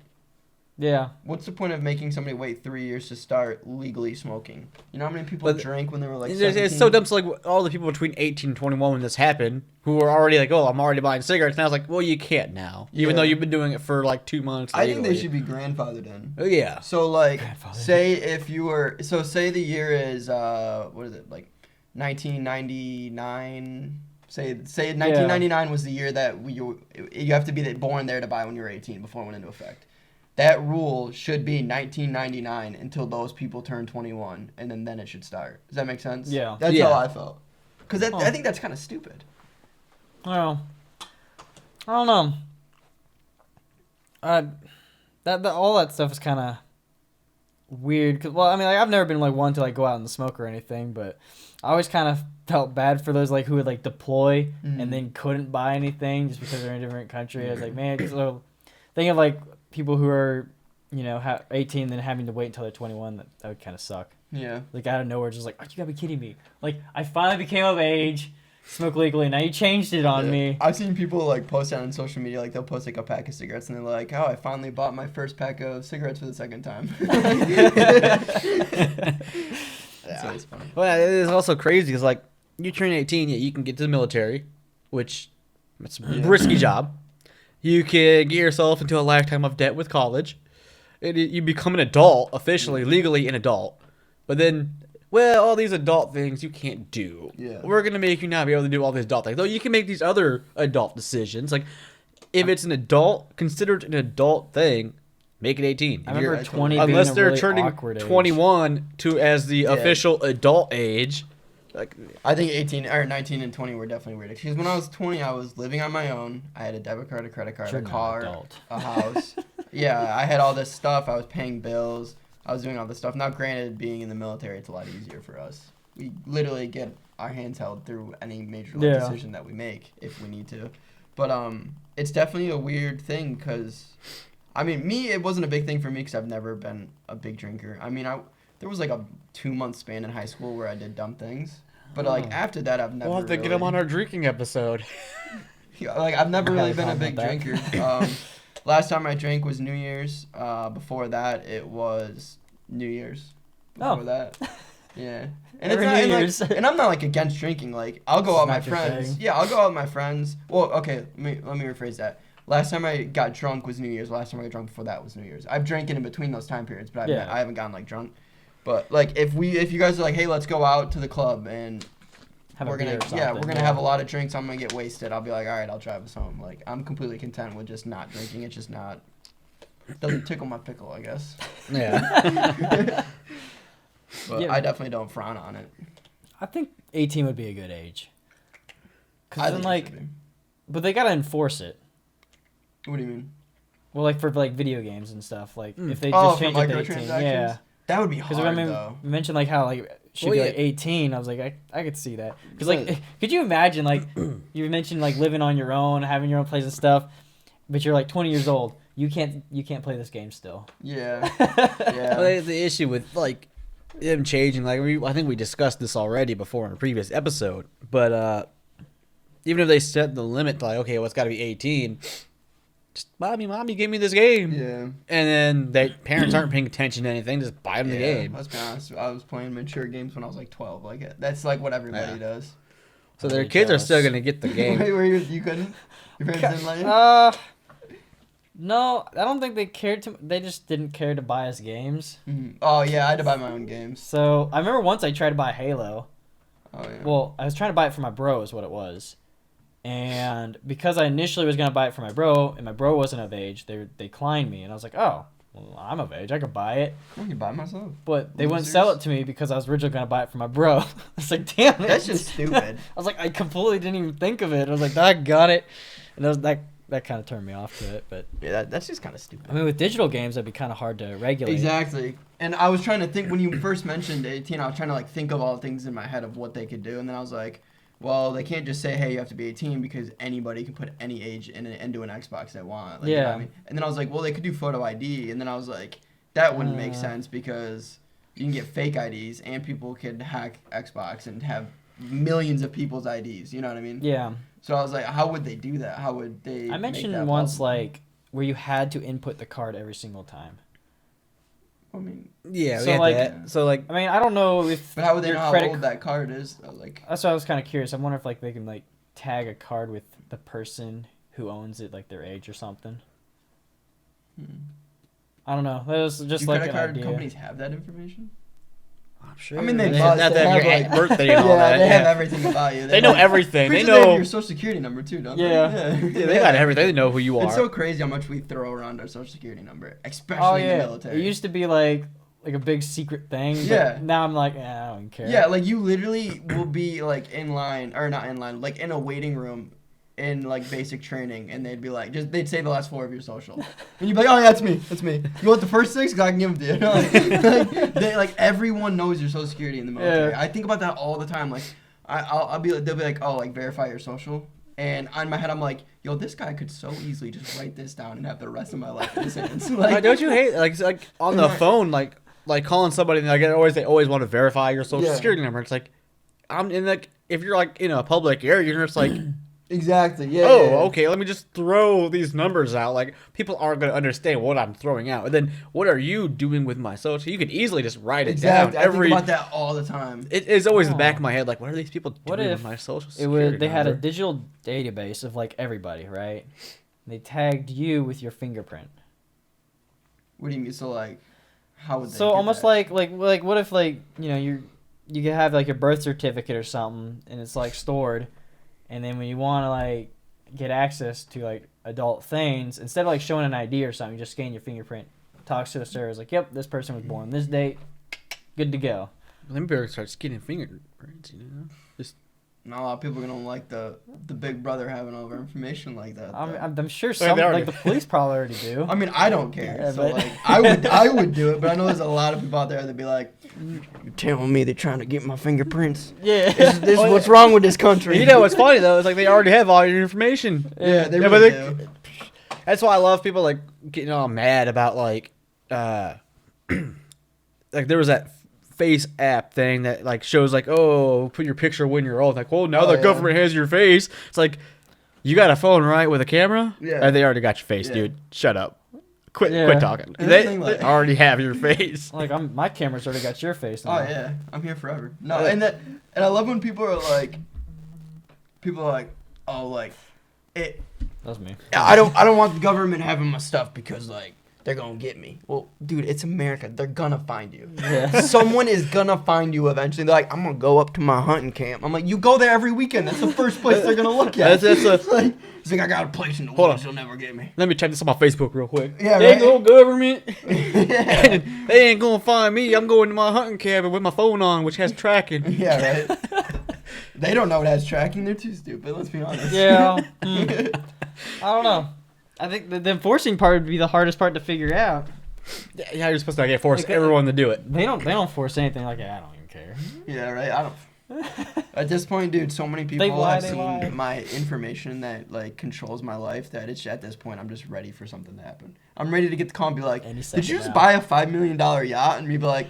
Yeah. What's the point of making somebody wait 3 years to start legally smoking? You know how many people drank when they were like 17? It's so dumb. So like all the people between 18 and 21 when this happened, who were already like, oh, I'm already buying cigarettes. And I was like, well, you can't now, even though you've been doing it for like 2 months. I think they should be grandfathered in. Oh yeah. So like, say the year is what is it, like 1999. Say 1999 was the year that you have to be born there to buy when you're 18 before it went into effect. That rule should be 1999 until those people turn 21, and then it should start. Does that make sense? Yeah. That's how I felt. Because I think that's kind of stupid. Well, I don't know. All that stuff is kind of weird. Cause, well, I mean, like, I've never been like one to like go out and smoke or anything, but I always kind of felt bad for those like who would like deploy and then couldn't buy anything just because they're in a different country. I was like, man, so think of like people who are 18 then having to wait until they're 21. That would kind of suck. Yeah. Like out of nowhere, just like, oh, you gotta be kidding me! Like I finally became of age, smoke legally. Now you changed it on me. I've seen people like post that on social media. Like they'll post like a pack of cigarettes and they're like, "Oh, I finally bought my first pack of cigarettes for the second time." That's always funny. Well, it is also crazy because like you turn 18, you can get to the military, which it's a risky job. You can get yourself into a lifetime of debt with college. You become an adult, officially, legally an adult. But then, well, all these adult things you can't do. Yeah. We're going to make you not be able to do all these adult things. Though you can make these other adult decisions. Like, if it's an adult, considered an adult thing, make it 18. I remember 20 unless being a they're really turning awkward age. 21 as the official adult age. Like, I think 18 or 19 and 20 were definitely weird. Because when I was 20, I was living on my own. I had a debit card, a credit card, a car, a house. Yeah, I had all this stuff. I was paying bills. I was doing all this stuff. Now, granted, being in the military, it's a lot easier for us. We literally get our hands held through any major decision that we make if we need to. But it's definitely a weird thing because, I mean, it wasn't a big thing for me because I've never been a big drinker. I mean, there was like a 2-month span in high school where I did dumb things. But like after that, I've never. We'll have to get him on our drinking episode. Like I've never really been a big drinker. Last time I drank was New Year's. Before that, it was New Year's. Before that, yeah. And Every it's not, New and, Year's. like, and I'm not like against drinking. Like I'll go out with my It's not your friends. thing. Yeah, I'll go out with my friends. Well, okay. Let me rephrase that. Last time I got drunk was New Year's. Last time I got drunk before that was New Year's. I've drank in between those time periods, but I haven't gotten like drunk. But like if you guys are like, hey, let's go out to the club and we're gonna have a lot of drinks. I'm gonna get wasted. I'll be like, all right, I'll drive us home. Like I'm completely content with just not drinking. It's just not. Doesn't tickle my pickle, I guess. Yeah. But Yeah. I definitely don't frown on it. I think 18 would be a good age. I Cause then think it like, should be. but they gotta enforce it. What do you mean? Well, like for like video games and stuff. Like if they Oh, just for change it to 18, microtransactions? yeah. That would be Because hard I mean, though. you mentioned like how like it should Well, be yeah. like 18. I was like, I could see that. Because Well- like, could you imagine like you mentioned like living on your own, having your own place and stuff, but you're like 20 years old. You can't play this game still. Yeah. Yeah. Well, the issue with like them changing, like I think we discussed this already before in a previous episode, but even if they set the limit to like, okay, well, it's got to be 18, just mommy, give me this game. Yeah. And then parents aren't paying attention to anything, just buy them the game. Let's be honest. I was playing mature games when I was like 12. Like that's like what everybody does. So their Really kids are jealous. still gonna get the game. Wait, you couldn't? Your parents didn't let you? No, I don't think they cared to. They just didn't care to buy us games. Mhm. Oh yeah, I had to buy my own games. So I remember once I tried to buy Halo. Oh yeah. Well, I was trying to buy it for my bro, is what it was. And because I initially was gonna buy it for my bro, and my bro wasn't of age, they declined me, and I was like, oh, well, I'm of age, I could buy it. I can buy it myself. But they wouldn't sell it to me because I was originally gonna buy it for my bro. I was like, damn it. That's just stupid. I was like, I completely didn't even think of it. I was like, I got it, and that kind of turned me off to it. But Yeah, that's just kind of stupid. I mean, with digital games, that'd be kind of hard to regulate. Exactly. And I was trying to think when you first mentioned 18, I was trying to like think of all the things in my head of what they could do, and then I was like, well, they can't just say, hey, you have to be 18 because anybody can put any age into an Xbox they want. Like, you know what I mean? And then I was like, well, they could do photo ID, and then I was like, that wouldn't make sense because you can get fake IDs and people could hack Xbox and have millions of people's IDs. You know what I mean? Yeah. So I was like, how would they do that? How would they? I make mentioned that once possible? like where you had to input the card every single time. I mean, Yeah, So, we had like- that. So like, I mean, I don't know if. but how would they your know how credit old that card is? Like, That's why I was kind of curious. I wonder if like they can like tag a card with the person who owns it, like their age or something. I don't know. That was just do like credit an card idea. companies have that information? I'm sure. I mean, they have must. that They your have, like- birthday and all that. they have Yeah. everything about you. They know everything. Pretty They sure they have know. your social security number too, don't Yeah. they? Yeah, they got everything. They know who you are. It's so crazy how much we throw around our social security number, especially Oh in the yeah, military. it used to be like a big secret thing. But Yeah. Now I'm like, I don't even care. Yeah, like you literally will be like in line, or not in line, like in a waiting room in like basic training, and they'd be like, they'd say the last 4 of your social, and you'd be like, oh yeah, that's me. You want the first 6? 'Cause I can give them to you. like everyone knows your social security in the military. Yeah. I think about that all the time. Like I'll be like, they'll be like, oh, like verify your social. And in my head, I'm like, yo, this guy could so easily just write this down and have the rest of my life in his hands. Like, don't you hate like on the phone, like calling somebody and like they always want to verify your social Yeah. security number. It's like I'm in like if you're like in a public area, you're just like, Exactly. Yeah. oh, yeah, yeah. okay, let me just throw these numbers out. Like people aren't gonna understand what I'm throwing out. And then what are you doing with my social? You could easily just write it Exactly. down. I think about that all the time. It is always in the back Oh. of my head. Like, what are these people doing What with if my social It security was they had a number? digital database of like everybody, right? They tagged you with your fingerprint. What do you mean? So like, how would they? So get almost that? like what if like you could have like your birth certificate or something and it's like stored, and then when you want to like get access to like adult things, instead of like showing an ID or something, you just scan your fingerprint, talks to the server, like, yep, this person was born this date, good to go. Let me better start skinning fingerprints. You know, just Not a lot of people are gonna like the big brother having all of our information like that. I'm sure They some already- like the police probably already do. I mean, I don't care. Yeah, so but- like, I would do it, but I know there's a lot of people out there that be like, "You're telling me they're trying to get my fingerprints? Yeah. This is what's wrong with this country." You know what's funny though? It's like they already have all your information. Yeah, they Yeah, really but do. That's why I love people like getting all mad about like like there was that face app thing that like shows like, oh, put your picture when you're old. Like, well, now Oh, the yeah. government has your face. It's like, you got a phone, right, with a camera? Yeah. Or they already got your face, Yeah. dude. Shut up. Quit Yeah. talking. And They, the thing, like- they already have your face. Like my camera's already got your face now. Oh yeah, I'm here forever. No, and I love when people are like, oh, like, it. That's me. I don't want the government having my stuff because like they're gonna get me. Well, dude, it's America. They're gonna find you. Yeah. Someone is gonna find you eventually. They're like, I'm gonna go up to my hunting camp. I'm like, you go there every weekend. That's the first place they're gonna look at. That's a- It's like I got a place in the Hold woods. on. You'll never get me. Let me check this on my Facebook real quick. Yeah, They right. go government. Yeah. They ain't gonna find me. I'm going to my hunting cabin with my phone on, which has tracking. Yeah, right. They don't know it has tracking. They're too stupid. Let's be honest. Yeah. I don't know. I think the enforcing part would be the hardest part to figure out. Yeah, you're supposed to like, force Like, everyone to do it. They don't force anything like that. I don't even care. Yeah, right. I don't. At this point, dude, so many people lie, have they seen lie. my information that like controls my life that it's at this point I'm just ready for something to happen. I'm ready to get the call and be like, Any "Did second you just now." buy a $5 million yacht?" And me be like,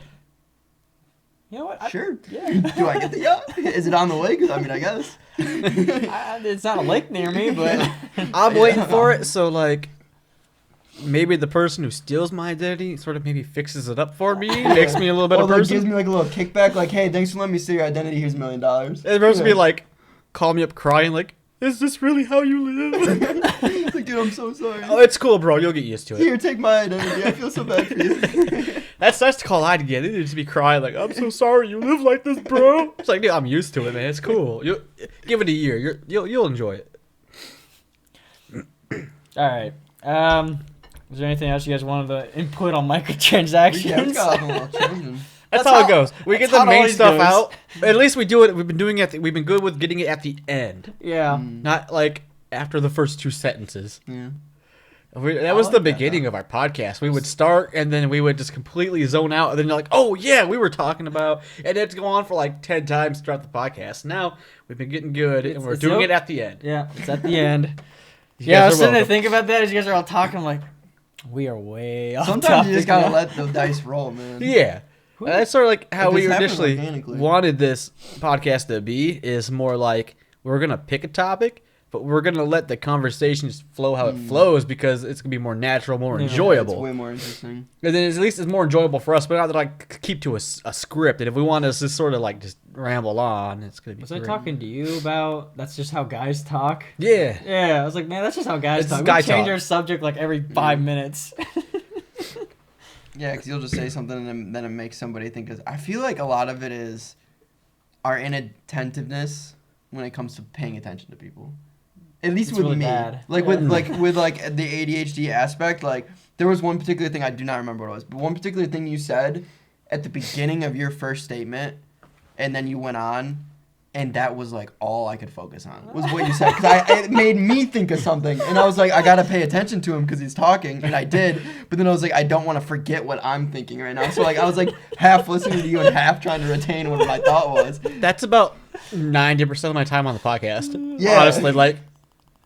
You know what? "Sure." Yeah. Do I get the yacht? Is it on the way? 'Cause I mean, I guess. It's not a lake near me, but I'm Yeah. waiting for it, so like maybe the person who steals my identity sort of maybe fixes it up for me, makes me a little better Or like person. gives me like a little kickback, like, "Hey, thanks for letting me see your identity. Here's $1 million." And the person be like, call me up crying, like, is this really how you live? It's like, dude, I'm so sorry. Oh, it's cool, bro. You'll get used to it. Here, take my identity. I feel so bad for you. That's the call I'd get. They'd just be crying, like, I'm so sorry you live like this, bro. It's like, dude, I'm used to it, man. It's cool. You give it a year. You'll enjoy it. all right. Is there anything else you guys wanted to input on Yeah, we microtransactions? got a little changing. That's That's how how- it goes. We that's get the how it main always stuff goes. out. At least we do it. We've been doing it. We've been good with getting it at the end, Yeah. not like after the first two sentences. Yeah. That was like the that, beginning of our podcast. We would start and then we would just completely zone out, and then you're like, "Oh yeah, we were talking about," and it'd go on for like 10 times throughout the podcast. Now we've been getting good, and we're It's doing the- it at the end. Yeah. It's at the end. You Yeah, I guys was are sitting there welcome. thinking about that as you guys are all talking. I'm like, we are way off Sometimes you just topic gotta now. let the dice roll, man. Yeah. That's sort of like how It we just happens initially organically. wanted this podcast to be. Is more like we're gonna pick a topic, but we're gonna let the conversation just flow how it flows because it's gonna be more natural, more Yeah. enjoyable. It's way more interesting. And then at least it's more enjoyable for us, but not to like keep to a script. And if we want to just sort of like just ramble on, it's gonna be. Was I great. talking to you about that's just how guys talk? Yeah. Yeah, I was like, man, that's just how guys It's talk. guy We change talk. our subject like every 5 minutes. Yeah, because you'll just say something and then it makes somebody think. Cause I feel like a lot of it is our inattentiveness when it comes to paying attention to people. At least It's with really me, bad. like Yeah. with the ADHD aspect. Like there was one particular thing I do not remember what it was, but one particular thing you said at the beginning of your first statement, and then you went on. And that was like all I could focus on was what you said because it made me think of something, and I was like, I gotta pay attention to him because he's talking, and I did. But then I was like, I don't want to forget what I'm thinking right now. So like I was like half listening to you and half trying to retain what my thought was. That's about 90% of my time on the podcast. Yeah. Honestly, like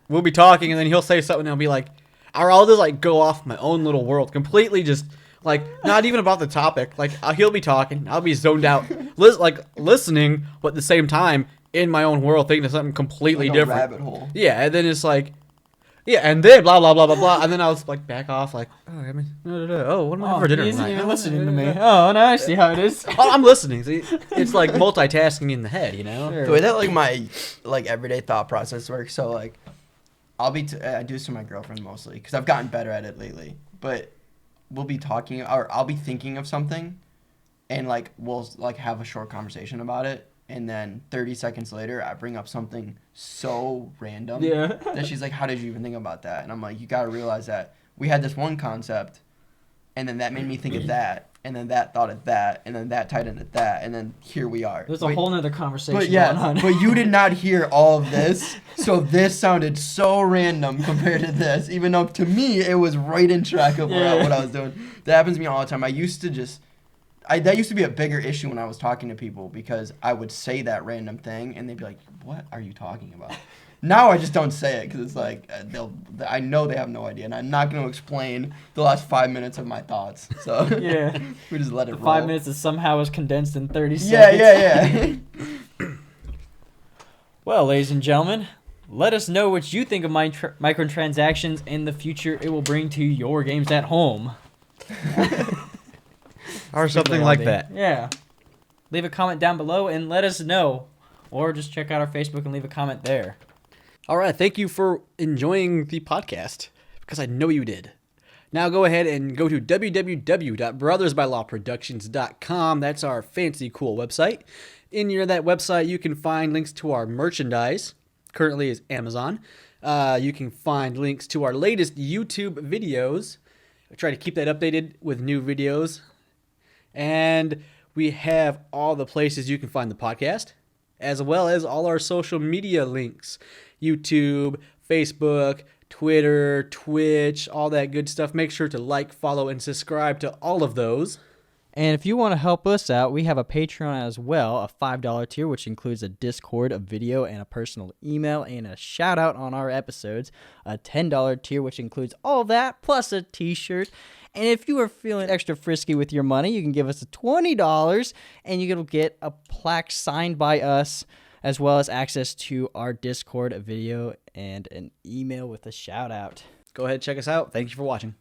we'll be talking and then he'll say something and I'll be like, or I'll just like go off my own little world, completely just like not even about the topic. Like he'll be talking, I'll be zoned out, listening, but at the same time in my own world, thinking of something completely Like a different. rabbit hole. Yeah, and then it's like, yeah, and then blah blah blah blah blah, and then I was like back off, like, oh, I mean, oh, what am I having for dinner he isn't tonight? even listening to me. Oh, no, I see how it is. Oh, I'm listening. See, it's like multitasking in the head, you know. The way that like my like everyday thought process works. So like, I do this to my girlfriend mostly because I've gotten better at it lately. But we'll be talking or I'll be thinking of something, and like we'll like have a short conversation about it, and then 30 seconds later I bring up something so random Yeah. that she's like, "How did you even think about that?" And I'm like, "You gotta realize that we had this one concept, and then that made me think of that." and then that thought of that, and then that tied into that, and then here we are. There's a whole nother conversation But going on. but you did not hear all of this, so this sounded so random compared to this, even though to me it was right in track of what I was doing. That happens to me all the time. I used to just, that used to be a bigger issue when I was talking to people because I would say that random thing and they'd be like, "What are you talking about?" Now I just don't say it because it's like I know they have no idea, and I'm not going to explain the last 5 minutes of my thoughts. So Yeah. we just let it roll. 5 minutes that somehow was condensed in 30 Yeah, seconds. yeah. Well, ladies and gentlemen, let us know what you think of microtransactions and the future it will bring to your games at home. Or something like that. Yeah. Leave a comment down below and let us know. Or just check out our Facebook and leave a comment there. All right, thank you for enjoying the podcast, because I know you did. Now go ahead and go to www.brothersbylawproductions.com. That's our fancy, cool website. In that website, you can find links to our merchandise. Currently is Amazon. You can find links to our latest YouTube videos. I try to keep that updated with new videos. And we have all the places you can find the podcast, as well as all our social media links. YouTube, Facebook, Twitter, Twitch, all that good stuff. Make sure to like, follow, and subscribe to all of those. And if you want to help us out, we have a Patreon as well, a $5 tier, which includes a Discord, a video, and a personal email, and a shout-out on our episodes. A $10 tier, which includes all of that, plus a t-shirt. And if you are feeling extra frisky with your money, you can give us a $20, and you can get a plaque signed by us, as well as access to our Discord, a video, and an email with a shout-out. Go ahead, check us out. Thank you for watching.